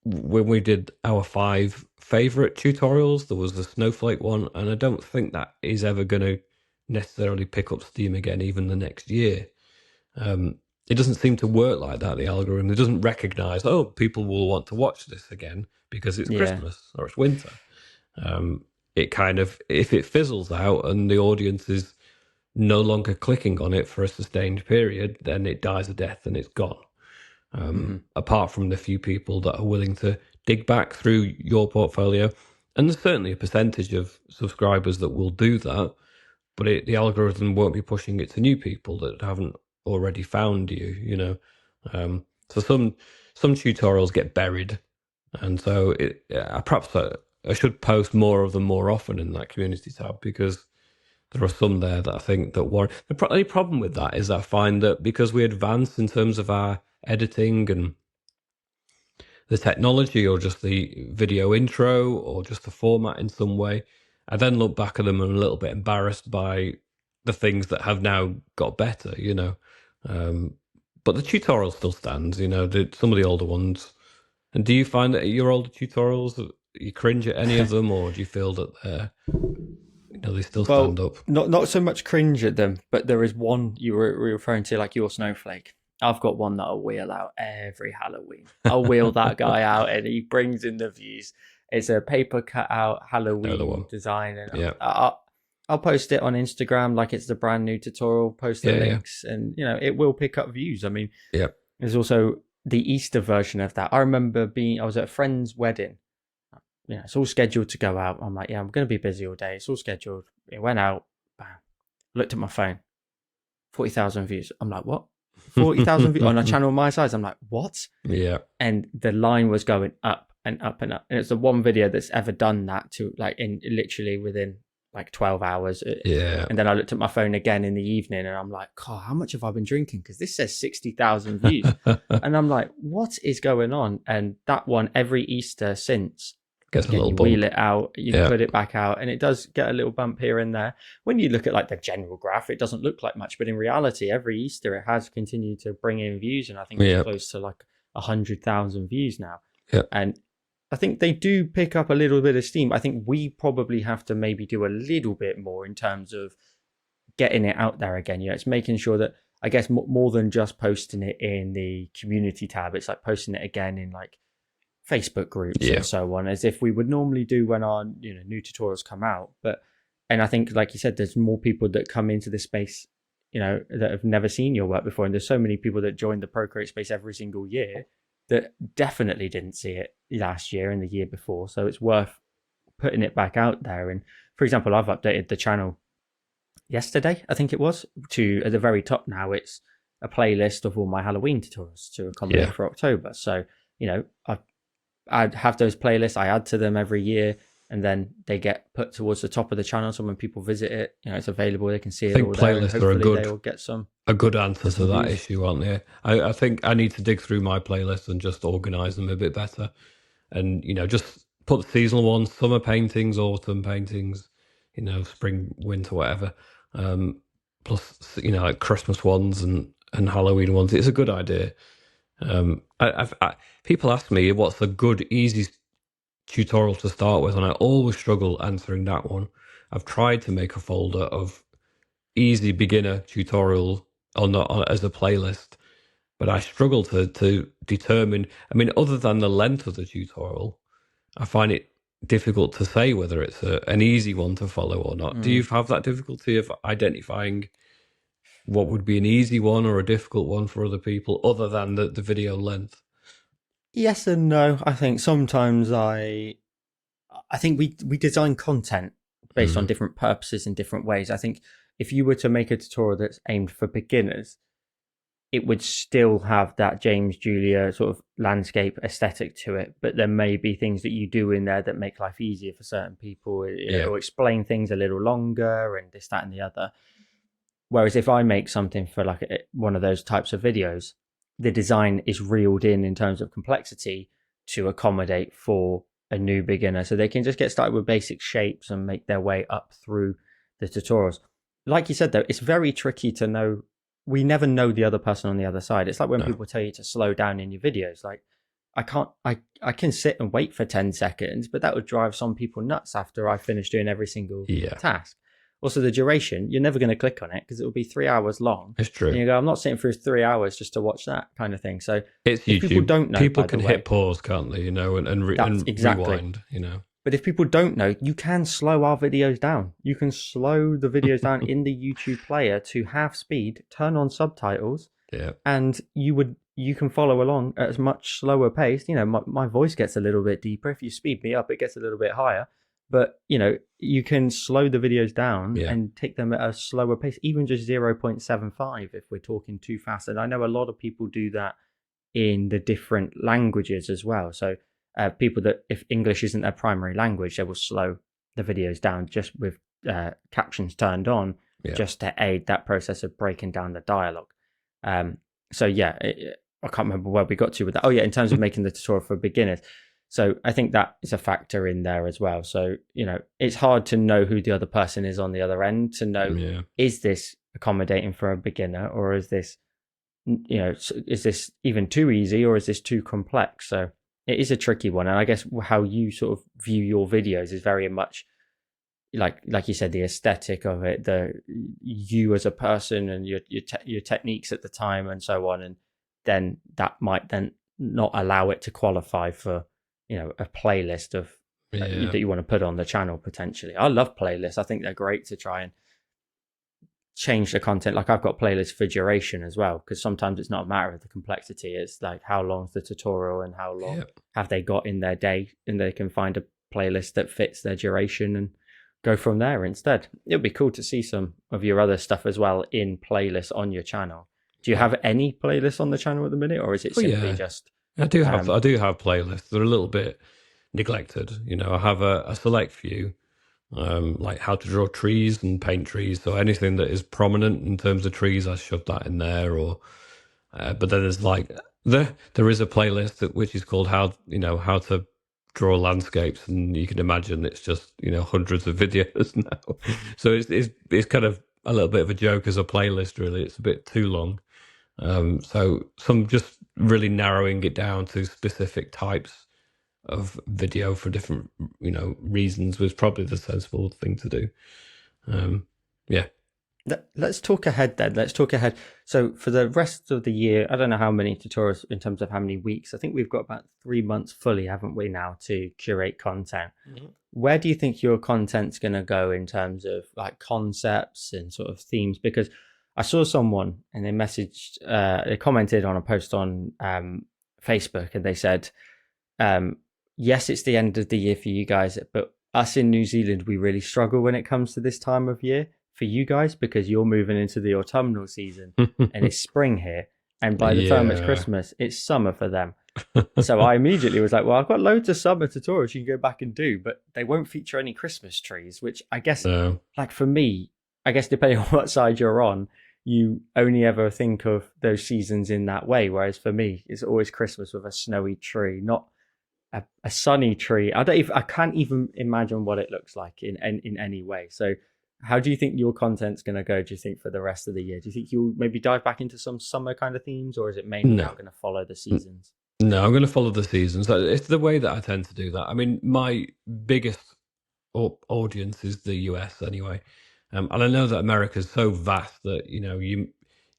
when we did our 5 favorite tutorials, there was the snowflake one, and I don't think that is ever going to necessarily pick up steam again even the next year. It doesn't seem to work like that, the algorithm. It doesn't recognize, people will want to watch this again because it's Christmas or it's winter. It kind of, if it fizzles out and the audience is no longer clicking on it for a sustained period, then it dies a death and it's gone. Apart from the few people that are willing to dig back through your portfolio. And there's certainly a percentage of subscribers that will do that, but the algorithm won't be pushing it to new people that haven't already found you, So some tutorials get buried, and so perhaps I should post more of them more often in that community tab, because there are some there that I think that warrant. The only problem with that is I find that because we advance in terms of our editing and the technology, or just the video intro, or just the format in some way, I then look back at them and I'm a little bit embarrassed by the things that have now got better, but the tutorial still stands, some of the older ones. And do you find that your older tutorials, you cringe at any of them, or do you feel that they still stand up? Not so much cringe at them, but there is one you were referring to, like your snowflake. I've got one that I'll wheel out every Halloween. I'll wheel that guy out, and he brings in the views. It's a paper cutout Halloween design, and I'll post it on Instagram like it's the brand new tutorial. Post the links, and it will pick up views. I mean, there's also the Easter version of that. I remember I was at a friend's wedding. It's all scheduled to go out. I'm like, I'm going to be busy all day. It's all scheduled. It went out. Bam. Looked at my phone. 40,000 views. I'm like, what? 40,000 views on a channel my size. I'm like, what? Yeah. And the line was going up and up and up. And it's the one video that's ever done that, to like in literally within like 12 hours. Yeah. And then I looked at my phone again in the evening, and I'm like, God, how much have I been drinking? Because this says 60,000 views. And I'm like, what is going on? And that one, every Easter since, gets a little bump. Wheel it out, put it back out, and it does get a little bump here and there. When you look at like the general graph, it doesn't look like much, but in reality, every Easter it has continued to bring in views, and I think it's close to like 100,000 views now. And I think they do pick up a little bit of steam. I think we probably have to maybe do a little bit more in terms of getting it out there again. It's making sure that, I guess, more than just posting it in the community tab, it's like posting it again in like Facebook groups and so on, as if we would normally do when our new tutorials come out. And I think, like you said, there's more people that come into this space that have never seen your work before, and there's so many people that join the Procreate space every single year that definitely didn't see it last year and the year before. So it's worth putting it back out there. And for example, I've updated the channel yesterday, I think it was, to at the very top now it's a playlist of all my Halloween tutorials to accommodate for October. So I'd have those playlists. I add to them every year, and then they get put towards the top of the channel. So when people visit it, it's available. They can see it. I think playlists are they will get a good answer to that issue, aren't they? I think I need to dig through my playlists and just organize them a bit better, and just put seasonal ones, summer paintings, autumn paintings, spring, winter, whatever. Plus, like Christmas ones and Halloween ones. It's a good idea. People ask me what's a good, easy tutorial to start with, and I always struggle answering that one. I've tried to make a folder of easy beginner tutorial as a playlist, but I struggle to determine. I mean, other than the length of the tutorial, I find it difficult to say whether it's an easy one to follow or not. Do you have that difficulty of identifying what would be an easy one or a difficult one for other people, other than the video length? Yes and no. I think sometimes I think we design content based on different purposes in different ways. I think if you were to make a tutorial that's aimed for beginners, it would still have that James Julier sort of landscape aesthetic to it, but there may be things that you do in there that make life easier for certain people, or explain things a little longer and this, that, and the other. Whereas if I make something for like one of those types of videos, the design is reeled in terms of complexity to accommodate for a new beginner. So they can just get started with basic shapes and make their way up through the tutorials. Like you said, though, it's very tricky to know. We never know the other person on the other side. It's like when people tell you to slow down in your videos. Like, I can sit and wait for 10 seconds, but that would drive some people nuts after I finish doing every single task. Also, the duration, you're never going to click on it because it will be 3 hours long. It's true. And you go, I'm not sitting through 3 hours just to watch that kind of thing. So it's YouTube. People don't know. People can hit pause, can't they? And rewind. But if people don't know, you can slow our videos down. You can slow the videos down in the YouTube player to half speed, turn on subtitles, and you can follow along at a much slower pace. My voice gets a little bit deeper. If you speed me up, it gets a little bit higher. But, you can slow the videos down and take them at a slower pace, even just 0.75 if we're talking too fast. And I know a lot of people do that in the different languages as well. So people that, if English isn't their primary language, they will slow the videos down just with captions turned on, just to aid that process of breaking down the dialogue. So yeah, I can't remember where we got to with that. Oh yeah, in terms of making the tutorial for beginners. So I think that is a factor in there as well. So, it's hard to know who the other person is on the other end to know, is this accommodating for a beginner, or is this, is this even too easy, or is this too complex? So it is a tricky one. And I guess how you sort of view your videos is very much like you said, the aesthetic of it, the you as a person and your techniques at the time and so on. And then that might then not allow it to qualify for, a playlist of that you want to put on the channel potentially. I love playlists. I think they're great to try and change the content. Like I've got playlists for duration as well, because sometimes it's not a matter of the complexity. It's like how long's the tutorial and how long have they got in their day, and they can find a playlist that fits their duration and go from there instead. It would be cool to see some of your other stuff as well in playlists on your channel. Do you have any playlists on the channel at the minute, or is it simply just... I do have playlists. They're a little bit neglected. I have a select few, like how to draw trees and paint trees. So anything that is prominent in terms of trees, I shove that in there. Or, but then there's there is a playlist which is called how to draw landscapes, and you can imagine it's just hundreds of videos now. So it's kind of a little bit of a joke as a playlist. Really, it's a bit too long. So some just really narrowing it down to specific types of video for different reasons was probably the sensible thing to do. Let's talk ahead then. So for the rest of the year, I don't know how many tutorials in terms of how many weeks. I think we've got about 3 months fully, haven't we, now, to curate content. Where do you think your content's going to go in terms of like concepts and sort of themes? Because I saw someone and they commented on a post on Facebook, and they said, yes, it's the end of the year for you guys, but us in New Zealand, we really struggle when it comes to this time of year for you guys, because you're moving into the autumnal season and it's spring here. And by the time it's Christmas, it's summer for them. So I immediately was like, well, I've got loads of summer tutorials you can go back and do, but they won't feature any Christmas trees, which I guess, like for me, I guess depending on what side you're on, you only ever think of those seasons in that way. Whereas for me, it's always Christmas with a snowy tree, not a sunny tree. I can't even imagine what it looks like in any way. So how do you think your content's going to go, do you think, for the rest of the year? Do you think you'll maybe dive back into some summer kind of themes, or is it mainly now going to follow the seasons? No, I'm going to follow the seasons. It's the way that I tend to do that. I mean, my biggest audience is the US anyway. And I know that America is so vast that,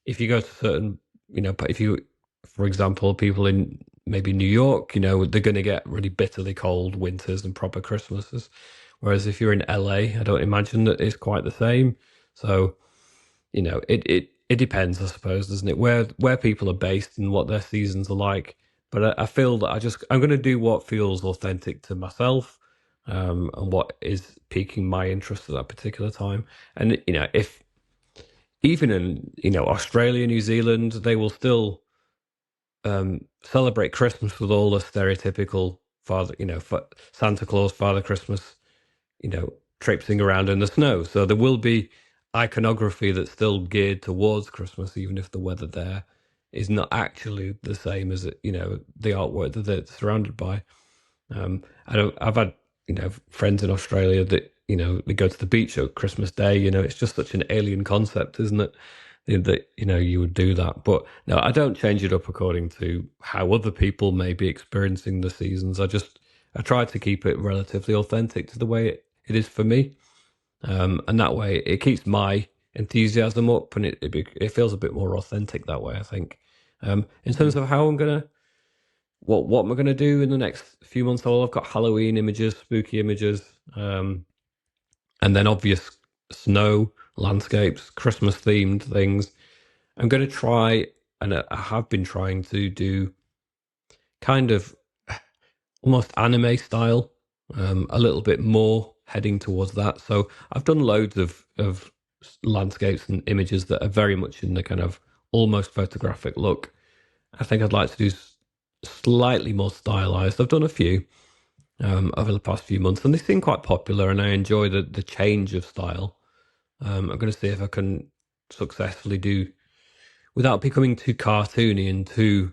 if you go to certain, if you, for example, people in maybe New York, they're going to get really bitterly cold winters and proper Christmases. Whereas if you're in LA, I don't imagine that it's quite the same. So, it depends, I suppose, doesn't it? Where people are based and what their seasons are like. But I feel that I'm going to do what feels authentic to myself, and what is piquing my interest at that particular time. And, if even in, Australia, New Zealand, they will still celebrate Christmas with all the stereotypical Santa Claus, Father Christmas, traipsing around in the snow. So there will be iconography that's still geared towards Christmas, even if the weather there is not actually the same as the artwork that they're surrounded by. I've had friends in Australia that they go to the beach at Christmas Day. It's just such an alien concept, isn't it? That you would do that. But no, I don't change it up according to how other people may be experiencing the seasons. I try to keep it relatively authentic to the way it is for me, and that way it keeps my enthusiasm up, and it feels a bit more authentic that way, I think. In terms of how I'm gonna, what am I gonna do in the next few months? I've got Halloween images, spooky images, and then obvious snow, landscapes, Christmas themed things. I'm going to try, and I have been trying to do kind of almost anime style, a little bit more heading towards that. So I've done loads of landscapes and images that are very much in the kind of almost photographic look. I think I'd like to do slightly more stylized. I've done a few over the past few months, and they seem quite popular, and I enjoy the change of style. I'm going to see if I can successfully do without becoming too cartoony and too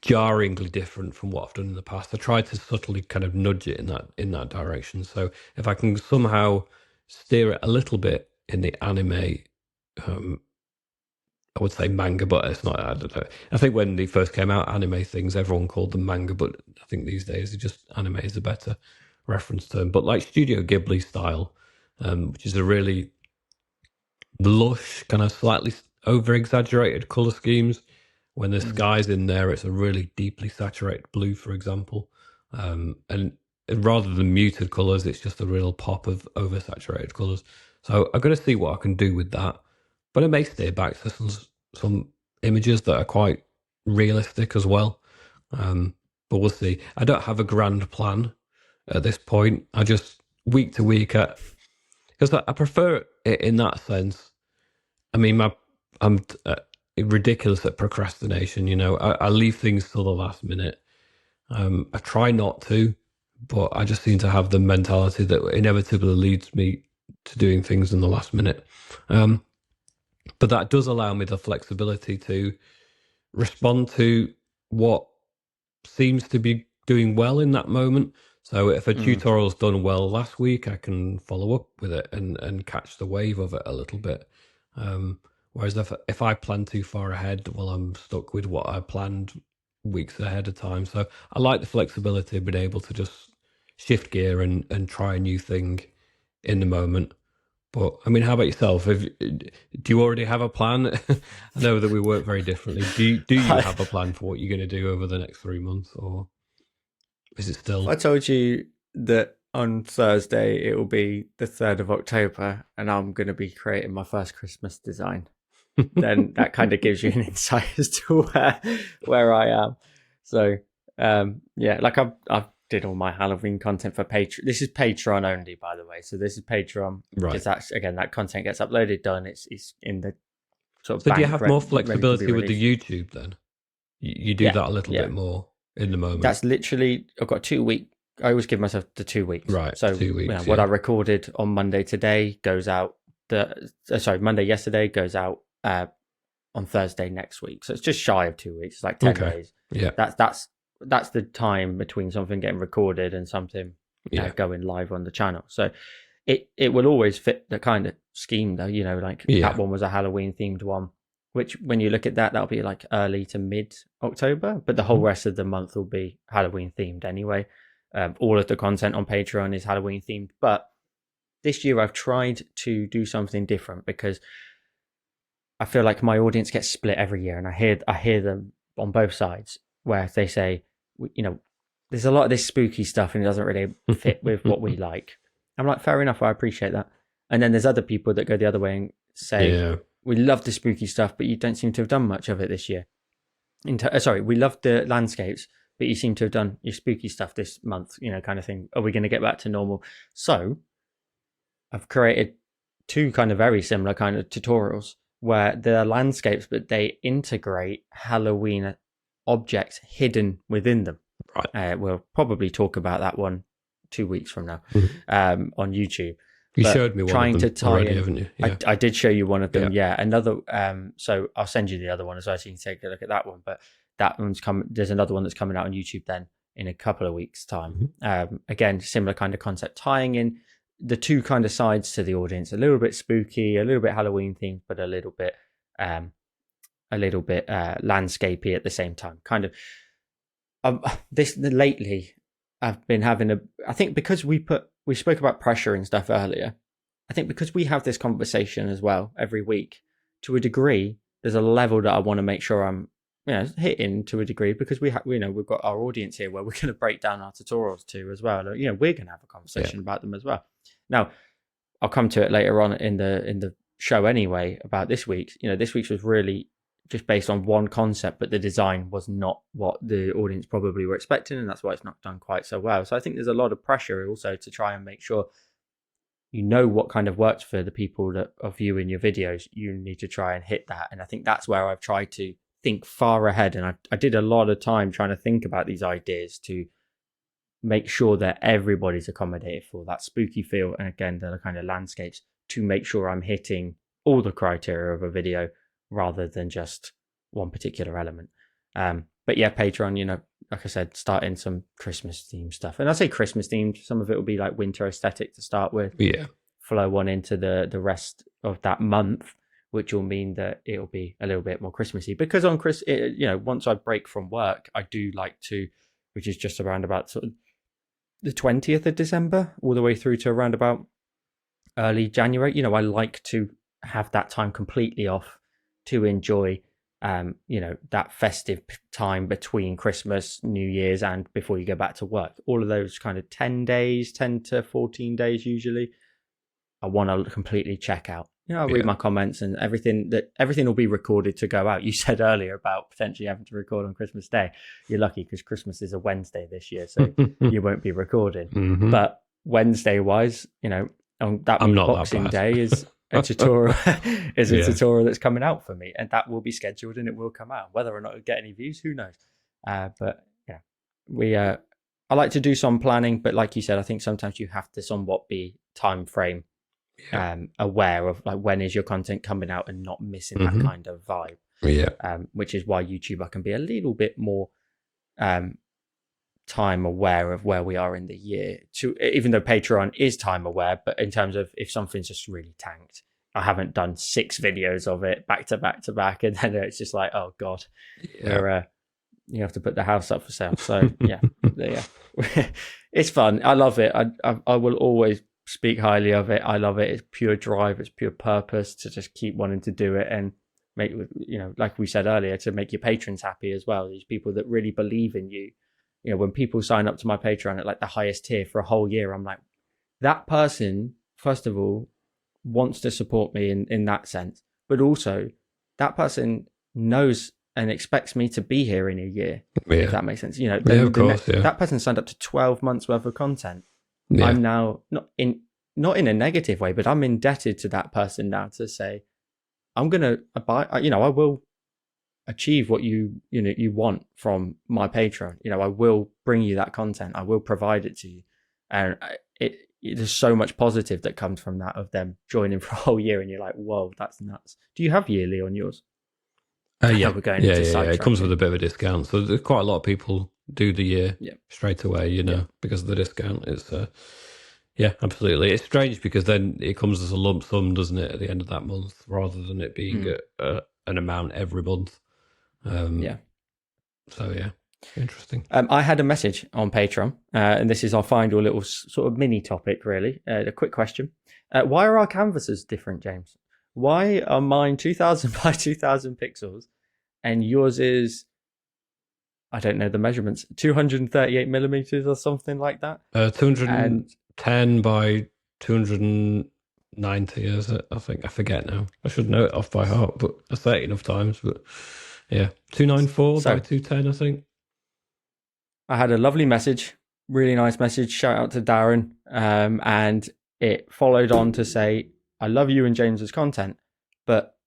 jarringly different from what I've done in the past. I tried to subtly kind of nudge it in that direction. So if I can somehow steer it a little bit in the anime, I would say manga, but it's not. I don't know. I think when they first came out, anime things, everyone called them manga, but I think these days, anime is a better reference term. But like Studio Ghibli style, which is a really lush, kind of slightly over exaggerated color schemes. When the sky's in there, it's a really deeply saturated blue, for example. And rather than muted colors, it's just a real pop of oversaturated colors. So I'm going to see what I can do with that. But I may steer back to some images that are quite realistic as well. But we'll see. I don't have a grand plan at this point. I just week to week, because I prefer it in that sense. I mean, I'm ridiculous at procrastination. You know, I leave things till the last minute. I try not to, but I just seem to have the mentality that inevitably leads me to doing things in the last minute. But that does allow me the flexibility to respond to what seems to be doing well in that moment. So if a tutorial's done well last week, I can follow up with it and catch the wave of it a little bit. Whereas if I plan too far ahead, well, I'm stuck with what I planned weeks ahead of time. So I like the flexibility of being able to just shift gear and try a new thing in the moment. But I mean, how about yourself? Do you already have a plan? I know that we work very differently. Do you have a plan for what you're going to do over the next 3 months, or is it still? I told you that on Thursday it will be the 3rd of October, and I'm going to be creating my first Christmas design. Then that kind of gives you an insight as to where I am. So yeah, like I've did all my Halloween content for Patreon. This is Patreon only, by the way. So this is Patreon, Right. because that's, again, that content gets uploaded, done. It's in the sort of. So do you have more flexibility with the YouTube then? You do that a little bit more in the moment. That's literally, I've got 2 week. I always give myself the 2 weeks. Right. So 2 weeks. What I recorded on Monday today goes out. Monday yesterday goes out on Thursday next week. So it's just shy of 2 weeks. It's like 10 days. Yeah. That's the time between something getting recorded and something going live on the channel. So it will always fit the kind of scheme, though. You know, like that one was a Halloween themed one, which when you look at that, that'll be like early to mid October, but the whole rest of the month will be Halloween themed anyway. All of the content on Patreon is Halloween themed, but this year I've tried to do something different because I feel like my audience gets split every year, and I hear them on both sides where they say, you know, there's a lot of this spooky stuff and it doesn't really fit with what we like. I'm like, fair enough, I appreciate that. And then there's other people that go the other way and say, we love the spooky stuff, but you don't seem to have done much of it this year. We love the landscapes, but you seem to have done your spooky stuff this month, you know, kind of thing. Are we going to get back to normal? So I've created 2 kind of very similar kind of tutorials where they're landscapes, but they integrate Halloween objects hidden within them. Right. We'll probably talk about that one 2 weeks from now on YouTube. You showed me one of them already, haven't you? Yeah. I did show you one of them. Yeah. Another. So I'll send you the other one as well, so you can take a look at that one. But that one's coming. There's another one that's coming out on YouTube then in a couple of weeks' time. Again, similar kind of concept, tying in the 2 kind of sides to the audience: a little bit spooky, a little bit Halloween themed, but a little bit landscapey at the same time. Kind of this lately, I've been having I think because we spoke about pressure and stuff earlier. I think because we have this conversation as well every week, to a degree, there's a level that I want to make sure I'm, you know, hitting to a degree, because we've got our audience here where we're going to break down our tutorials too as well. You know, we're going to have a conversation about them as well. Now, I'll come to it later on in the show anyway about this week's. You know, this week's was really just based on one concept, but the design was not what the audience probably were expecting, and that's why it's not done quite so well. So I think there's a lot of pressure also to try and make sure you know what kind of works for the people that are viewing your videos. You need to try and hit that. And I think that's where I've tried to think far ahead. And I did a lot of time trying to think about these ideas to make sure that everybody's accommodated for that spooky feel. And again, the kind of landscapes, to make sure I'm hitting all the criteria of a video rather than just one particular element. But yeah, Patreon, you know, like I said, starting some Christmas themed stuff. And I say Christmas themed, some of it will be like winter aesthetic to start with. Yeah. Flow on into the rest of that month, which will mean that it'll be a little bit more Christmassy. Because on you know, once I break from work, I do like to, which is just around about sort of the 20th of December, all the way through to around about early January. You know, I like to have that time completely off to enjoy, you know, that festive time between Christmas, New Year's, and before you go back to work. All of those kind of 10 to 14 days usually, I want to completely check out. You know, I'll read my comments and everything will be recorded to go out. You said earlier about potentially having to record on Christmas Day. You're lucky because Christmas is a Wednesday this year, so you won't be recording. Mm-hmm. But Wednesday wise, you know, on that Boxing Day is a tutorial tutorial that's coming out for me, and that will be scheduled and it will come out. Whether or not it'll get any views, who knows? But yeah, I like to do some planning, but like you said, I think sometimes you have to somewhat be time frame aware of like when is your content coming out and not missing that kind of vibe. Which is why YouTube, I can be a little bit more time aware of where we are in the year, to even though Patreon is time aware, but in terms of if something's just really tanked, I haven't done 6 videos of it back to back, and then it's just like, oh god, you have to put the house up for sale. So yeah. It's fun. I love it. I will always speak highly of it. I love it. It's pure drive. It's pure purpose to just keep wanting to do it and make, you know, like we said earlier, to make your patrons happy as well. These people that really believe in you. You know, when people sign up to my Patreon at like the highest tier for a whole year, I'm like, that person, first of all, wants to support me in that sense, but also that person knows and expects me to be here in a year. If that makes sense. You know, that person signed up to 12 months worth of content. I'm now not in a negative way, but I'm indebted to that person now to say, I'm gonna buy. You know, I will achieve what you want from my Patreon. You know, I will bring you that content. I will provide it to you, and there's so much positive that comes from that, of them joining for a whole year, and you're like, whoa, that's nuts. Do you have yearly on yours? We're going it comes with a bit of a discount, so there's quite a lot of people do the year straight away, you know, because of the discount. It's absolutely. It's strange because then it comes as a lump sum, doesn't it, at the end of that month, rather than it being an amount every month. So interesting. I had a message on Patreon, and this is, I'll find a little sort of mini topic, really. A quick question: why are our canvases different, James? Why are mine 2000 by 2000 pixels, and yours is, I don't know the measurements, 238 millimeters or something like that? 210 by 290, is it? I think. I forget now. I should know it off by heart, but I say it enough times. But yeah, 294 by 210, I think. I had a lovely message, really nice message. Shout out to Darren. And it followed on to say, I love you and James's content, but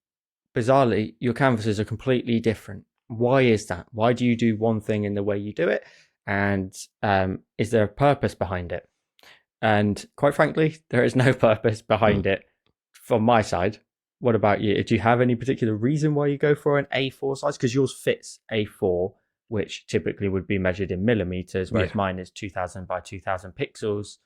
bizarrely, your canvases are completely different. Why is that? Why do you do one thing in the way you do it? And is there a purpose behind it? And quite frankly, there is no purpose behind it from my side. What about you? Do you have any particular reason why you go for an A4 size? Because yours fits A4, which typically would be measured in millimeters, whereas mine is 2000 by 2000 pixels.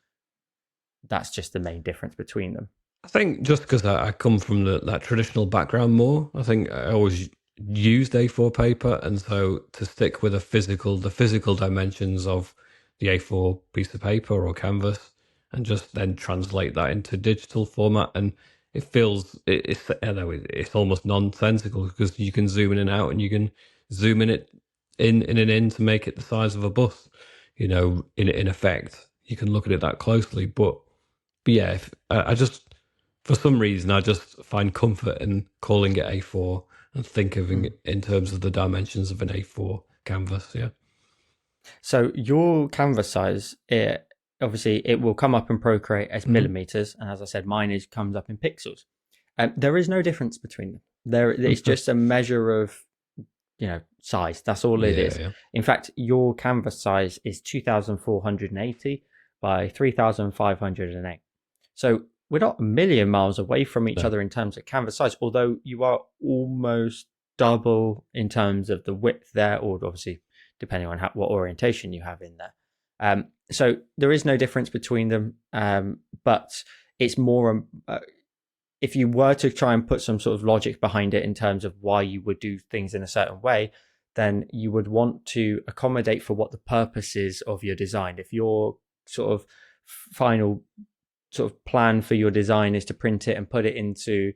That's just the main difference between them. I think just because I come from that traditional background more, I think I always used A4 paper, and so to stick with the physical dimensions of the A4 piece of paper or canvas, and just then translate that into digital format, and it feels it's almost nonsensical because you can zoom in and out, and you can zoom in to make it the size of a bus. You know, in effect, you can look at it that closely, but yeah, I just, for some reason, I just find comfort in calling it A4 and think of it in terms of the dimensions of an A4 canvas. Yeah. So your canvas size, obviously it will come up in Procreate as millimeters, and as I said, mine comes up in pixels. There is no difference between them. It's just a measure of size. That's all it is. Yeah. In fact, your canvas size is 2,480 by 3,508. So we're not a million miles away from each other in terms of canvas size, although you are almost double in terms of the width there, or obviously depending on what orientation you have in there. So there is no difference between them, but it's more if you were to try and put some sort of logic behind it in terms of why you would do things in a certain way, then you would want to accommodate for what the purpose is of your design. If your sort of final sort of plan for your design is to print it and put it into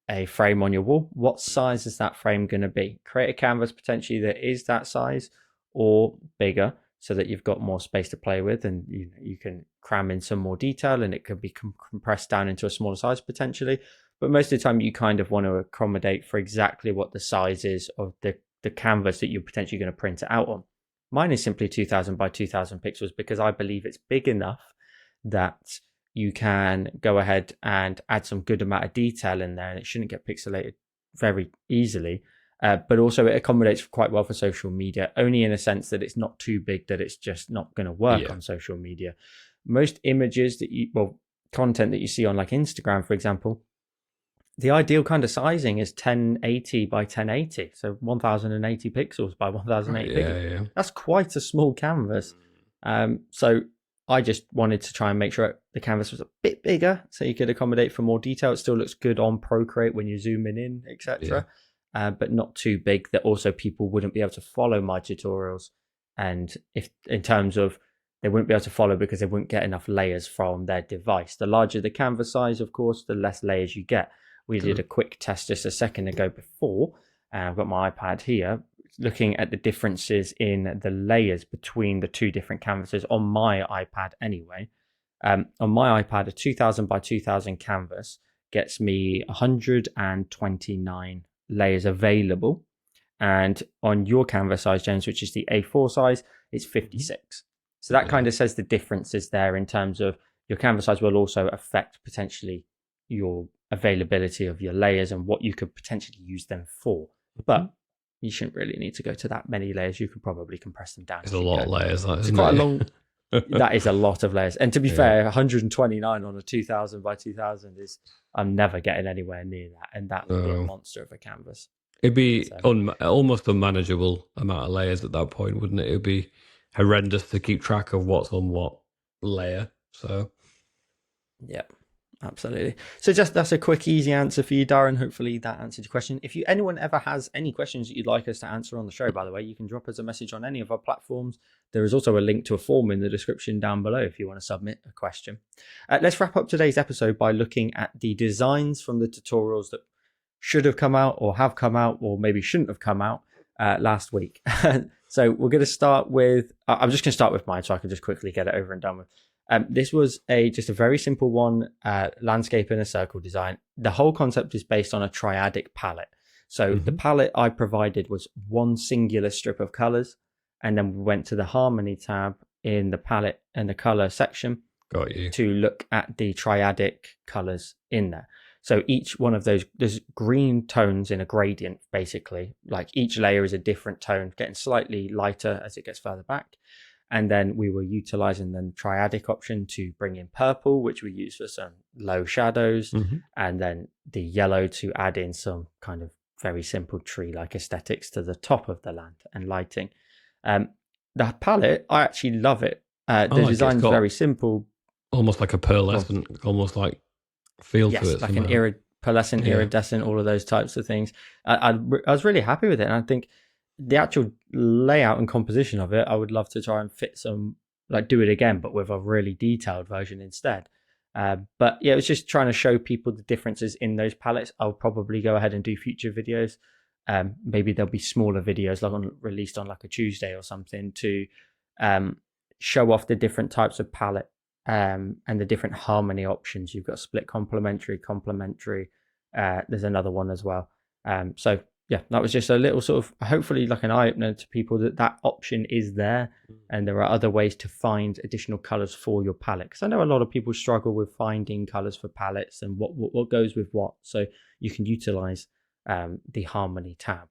a frame on your wall, what size is that frame going to be? Create a canvas potentially that is that size or bigger, so that you've got more space to play with, and you can cram in some more detail, and it could be compressed down into a smaller size potentially. But most of the time you kind of want to accommodate for exactly what the size is of the canvas that you're potentially going to print it out on. Mine is simply 2000 by 2000 pixels because I believe it's big enough that you can go ahead and add some good amount of detail in there, and it shouldn't get pixelated very easily. But also it accommodates quite well for social media, only in a sense that it's not too big that it's just not going to work on social media. Most images content that you see on like Instagram, for example, the ideal kind of sizing is 1080 by 1080. So 1080 pixels by 1080 pixels. Yeah. That's quite a small canvas. So I just wanted to try and make sure the canvas was a bit bigger so you could accommodate for more detail. It still looks good on Procreate when you're zooming in, etc. But not too big that also people wouldn't be able to follow my tutorials. And if in terms of they wouldn't be able to follow because they wouldn't get enough layers from their device. The larger the canvas size, of course, the less layers you get. We did a quick test just a second ago before. I've got my iPad here looking at the differences in the layers between the two different canvases on my iPad anyway. On my iPad, a 2000 by 2000 canvas gets me 129 layers available, and on your canvas size, James, which is the A4 size, it's 56. So that kind of says the differences there in terms of your canvas size will also affect potentially your availability of your layers and what you could potentially use them for. But you shouldn't really need to go to that many layers. You could probably compress them down. It's a lot of layers. It's quite a long. That is a lot of layers. And to be fair, 129 on a 2000 by 2000 is, I'm never getting anywhere near that. And that would be a monster of a canvas. It'd be almost unmanageable amount of layers at that point, wouldn't it? It'd be horrendous to keep track of what's on what layer. So, yeah, absolutely. So that's a quick, easy answer for you, Darren. Hopefully that answered your question. If anyone ever has any questions that you'd like us to answer on the show, by the way, you can drop us a message on any of our platforms. There is also a link to a form in the description down below if you want to submit a question. Let's wrap up today's episode by looking at the designs from the tutorials that should have come out or have come out or maybe shouldn't have come out last week. So we're going to start with, I'm just going to start with mine so I can just quickly get it over and done with. This was just a very simple one, landscape in a circle design. The whole concept is based on a triadic palette. So the palette I provided was one singular strip of colors, and then we went to the harmony tab in the palette and the color section to look at the triadic colors in there. So each one of those, there's green tones in a gradient, basically. Like each layer is a different tone, getting slightly lighter as it gets further back. And then we were utilizing the triadic option to bring in purple, which we use for some low shadows, and then the yellow to add in some kind of very simple tree-like aesthetics to the top of the land and lighting. The palette, I actually love it. The design is very simple. Almost like a pearlescent, almost like feel to it. Like somehow. An pearlescent, iridescent, all of those types of things. I was really happy with it. And I think the actual layout and composition of it, I would love to try and fit some, like do it again, but with a really detailed version instead. But yeah, it was just trying to show people the differences in those palettes. I'll probably go ahead and do future videos. Maybe there'll be smaller videos like released on like a Tuesday or something to show off the different types of palette and the different harmony options. You've got split complementary. There's another one as well. So yeah, that was just a little sort of hopefully like an eye opener to people that option is there, and there are other ways to find additional colors for your palette. Because I know a lot of people struggle with finding colors for palettes and what goes with what. So you can utilize the Harmony tab.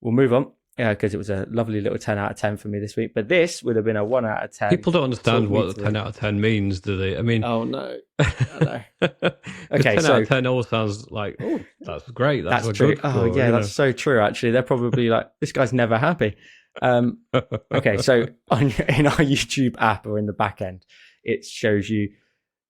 We'll move on because it was a lovely little 10 out of 10 for me this week. But this would have been a 1 out of 10. People don't understand what the 10 out of 10 means, do they? I mean, oh no. I know. Okay, 10 out of 10 always sounds like, oh, that's great. That's true. Good oh yeah, that's so true. Actually, they're probably like, this guy's never happy. Okay, so in our YouTube app or in the back end, it shows you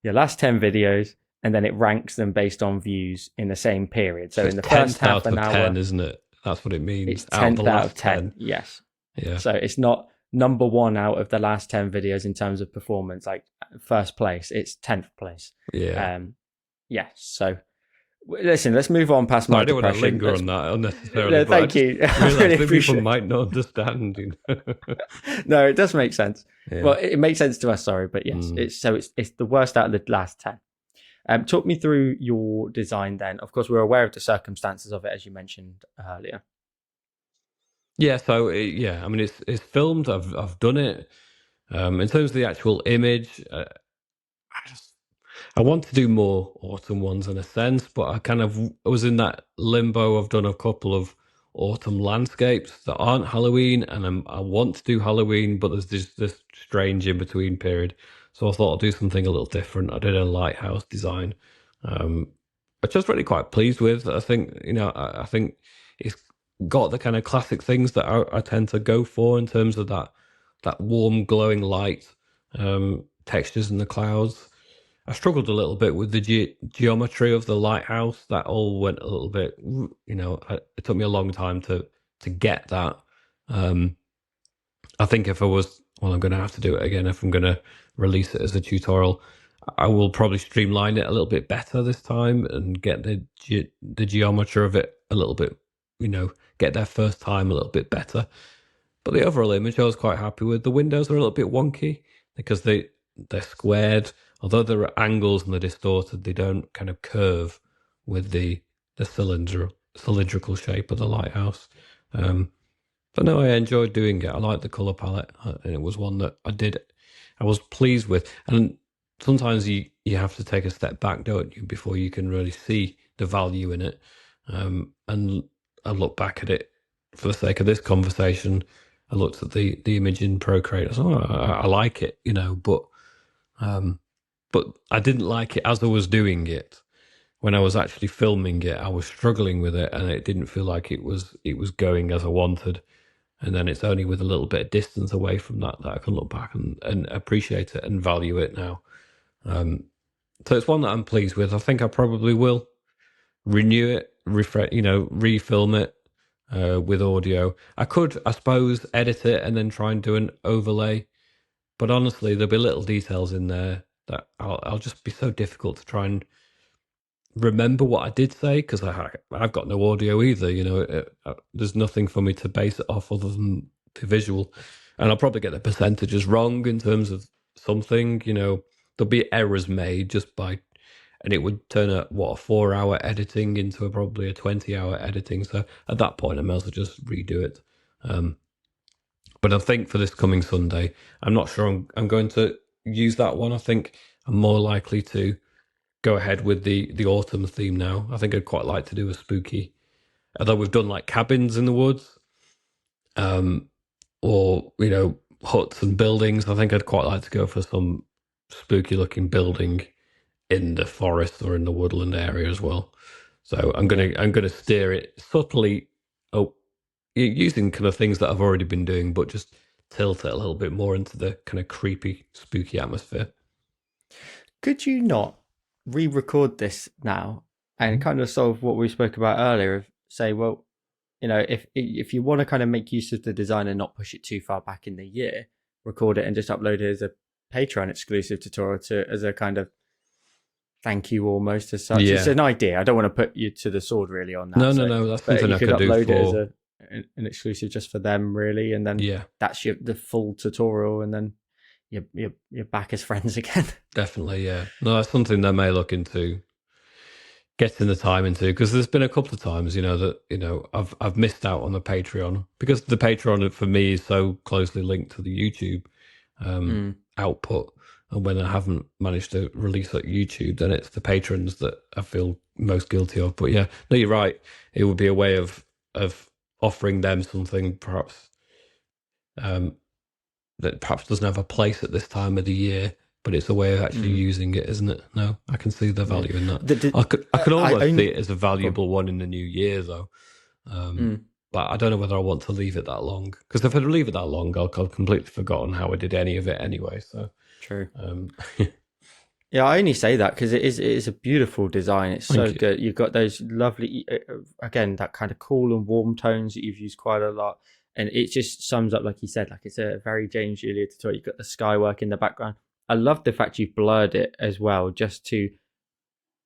your last 10 videos, and then it ranks them based on views in the same period. So in the first half an hour, 10, isn't it? That's what it means. It's 10th out of 10. Yes. Yeah. So it's not number 1 out of the last 10 videos in terms of performance, like first place. It's 10th place. Yeah. Yeah. So listen, let's move on past my depression. I don't want to linger on that unnecessarily. No, thank you. I really appreciate people might not understand. No, it does make sense. Yeah. Well, it makes sense to us. Sorry, but yes, it's the worst out of the last 10. Talk me through your design then. Of course, we're aware of the circumstances of it, as you mentioned earlier. Yeah, so I mean, it's filmed. I've done it. In terms of the actual image, I want to do more autumn ones in a sense, but I was in that limbo. I've done a couple of autumn landscapes that aren't Halloween, and I want to do Halloween, but there's this strange in between period. So I thought I'll do something a little different. I did a lighthouse design, which I was really quite pleased with. I think I think it's got the kind of classic things that I tend to go for in terms of that warm, glowing light, textures in the clouds. I struggled a little bit with the geometry of the lighthouse. That all went a little bit, it took me a long time to get that. I think if I was, I'm going to have to do it again. If I'm going to release it as a tutorial, I will probably streamline it a little bit better this time and get the geometry of it a little bit, get there first time a little bit better. But the overall image I was quite happy with. The windows are a little bit wonky because they're squared. Although there are angles and they're distorted, they don't kind of curve with the cylindrical shape of the lighthouse. But no, I enjoyed doing it. I like the color palette, and it was one that I was pleased with. And sometimes you have to take a step back, don't you, before you can really see the value in it. And I look back at it for the sake of this conversation. I looked at the image in Procreate. I thought, I like it, but I didn't like it as I was doing it. When I was actually filming it, I was struggling with it, and it didn't feel like it was going as I wanted. And then it's only with a little bit of distance away from that I can look back and appreciate it and value it now. So it's one that I'm pleased with. I think I probably will renew it, refilm it with audio. I could, I suppose, edit it and then try and do an overlay. But honestly, there'll be little details in there that I'll just be so difficult to try and remember what I did say, because I've got no audio either. There's nothing for me to base it off other than the visual, and I'll probably get the percentages wrong in terms of something. There'll be errors made just by, and it would turn a 4-hour editing into probably a 20-hour editing. So at that point, I might as well just redo it. But I think for this coming Sunday, I'm not sure I'm going to use that one. I think I'm more likely to go ahead with the autumn theme now. I think I'd quite like to do a spooky, although we've done like cabins in the woods, or huts and buildings. I think I'd quite like to go for some spooky looking building in the forest or in the woodland area as well. So I'm gonna steer it subtly, using kind of things that I've already been doing, but just tilt it a little bit more into the kind of creepy, spooky atmosphere. Could you not re-record this now and kind of solve what we spoke about earlier? Say, well, if you want to kind of make use of the design and not push it too far back in the year, record it and just upload it as a Patreon exclusive tutorial as a kind of thank you almost as such. Yeah. It's an idea. I don't want to put you to the sword really on that. No. That's something I could do for... it as an exclusive just for them really, and then that's the full tutorial, and then you're back as friends again. Definitely, yeah. No, that's something they may look into getting the time into, because there's been a couple of times, that I've missed out on the Patreon, because the Patreon for me is so closely linked to the YouTube output, and when I haven't managed to release at YouTube, then it's the patrons that I feel most guilty of. But yeah, no, you're right. It would be a way of offering them something perhaps that perhaps doesn't have a place at this time of the year, but it's a way of actually using it, isn't it? No, I can see the value in that. I could almost see it as a valuable one in the new year, though. But I don't know whether I want to leave it that long, because if I leave it that long, I'll completely forgotten how I did any of it anyway. So true. Yeah, I only say that because it is a beautiful design. It's so good. You've got those lovely, again, that kind of cool and warm tones that you've used quite a lot. And it just sums up, like you said, like it's a very James Julier tutorial. You've got the sky work in the background. I love the fact you've blurred it as well, just to,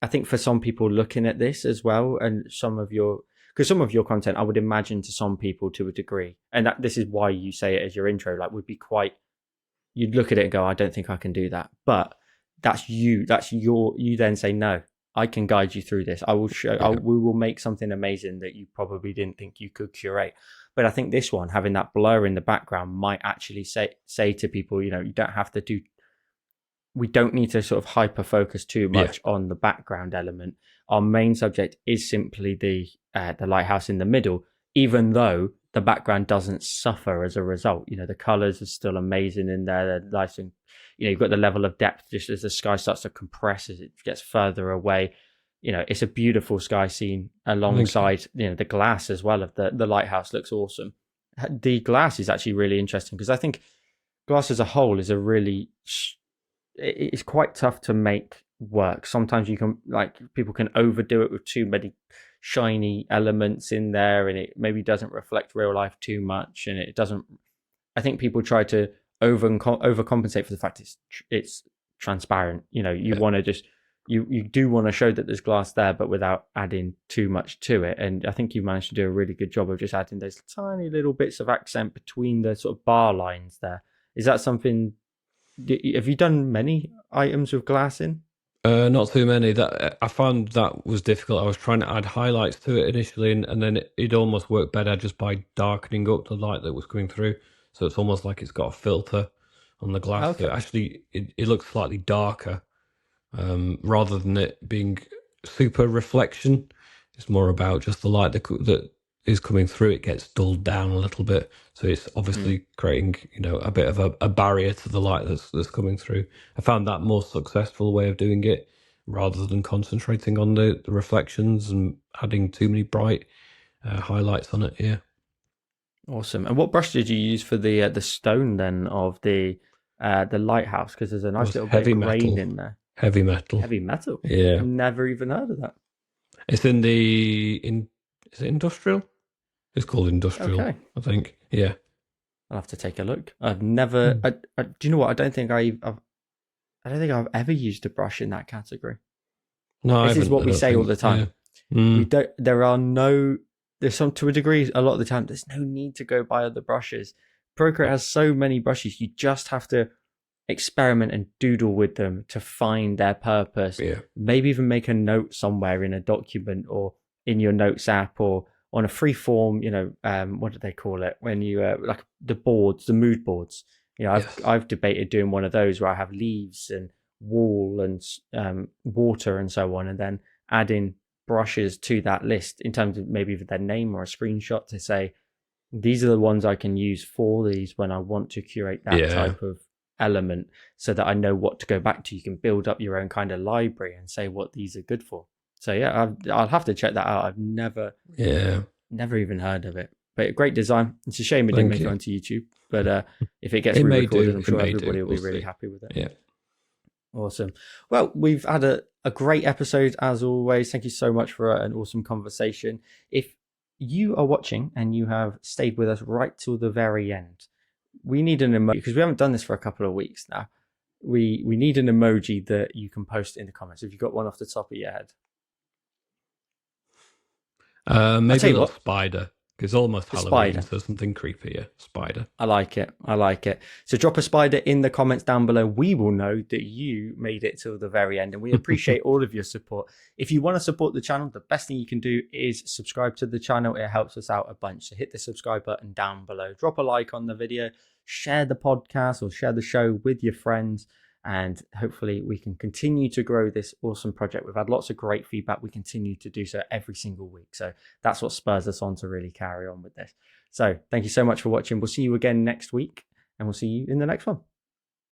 I think for some people looking at this as well, and because some of your content, I would imagine to some people to a degree, and that this is why you say it as your intro, like would be quite, you'd look at it and go, I don't think I can do that. But that's you then say, no, I can guide you through this. I will show, we will make something amazing that you probably didn't think you could curate. But I think this one, having that blur in the background, might actually say to people, you don't have to do, we don't need to sort of hyper focus too much on the background element. Our main subject is simply the lighthouse in the middle, even though the background doesn't suffer as a result. The colors are still amazing in there. They're nice, and you've got the level of depth just as the sky starts to compress as it gets further away. It's a beautiful sky scene alongside the glass as well of the lighthouse. Looks awesome. The glass is actually really interesting because I think glass as a whole is it's quite tough to make work. Sometimes people can overdo it with too many shiny elements in there, and it maybe doesn't reflect real life too much, and it doesn't. I think people try to overcompensate for the fact it's transparent. You want to just you do want to show that there's glass there, but without adding too much to it. And I think you managed to do a really good job of just adding those tiny little bits of accent between the sort of bar lines there. Is that something? Have you done many items with glass in? Not too many. That I found that was difficult. I was trying to add highlights to it initially, and then it almost worked better just by darkening up the light that was coming through. So it's almost like it's got a filter on the glass. Okay. So actually, it looks slightly darker, rather than it being super reflection. It's more about just the light that is coming through. It gets dulled down a little bit, so it's obviously creating a bit of a barrier to the light that's coming through. I found that more successful way of doing it, rather than concentrating on the reflections and adding too many bright highlights on it. Yeah, awesome. And what brush did you use for the stone then of the lighthouse? Because there's a nice little bit of grain in there. Heavy metal. Yeah, I've never even heard of that. It's is it industrial? It's called industrial, okay. I think. Yeah, I'll have to take a look. I've never. Do you know what? I don't think I've ever used a brush in that category. No, this is what we say all the time. Yeah. We don't. There's some, to a degree, a lot of the time. There's no need to go buy other brushes. Procreate has so many brushes. You just have to experiment and doodle with them to find their purpose. Yeah. Maybe even make a note somewhere in a document or in your notes app or on a free form, what do they call it when you like the mood boards. I've debated doing one of those where I have leaves and wall and water and so on, and then adding brushes to that list in terms of maybe their name or a screenshot to say these are the ones I can use for these when I want to curate that type of element, so that I know what to go back to. You can build up your own kind of library and say what these are good for. So yeah, I'll have to check that out. I've never even heard of it. But great design. It's a shame it didn't make it onto YouTube. But if it gets re-recorded, I'm sure everybody will be really happy with it. Yeah. Awesome. Well, we've had a great episode as always. Thank you so much for an awesome conversation. If you are watching and you have stayed with us right till the very end, we need an emoji, because we haven't done this for a couple of weeks now. We need an emoji that you can post in the comments. Have you got one off the top of your head? Maybe a little spider. It's almost The Halloween, spider. so something creepier. Spider. I like it. I like it. So drop a spider in the comments down below. We will know that you made it till the very end, and we appreciate all of your support. If you want to support the channel, the best thing you can do is subscribe to the channel. It helps us out a bunch. So hit the subscribe button down below. Drop a like on the video. Share the podcast or share the show with your friends. And hopefully we can continue to grow this awesome project. We've had lots of great feedback. We continue to do so every single week. So that's what spurs us on to really carry on with this. So thank you so much for watching. We'll see you again next week, and we'll see you in the next one.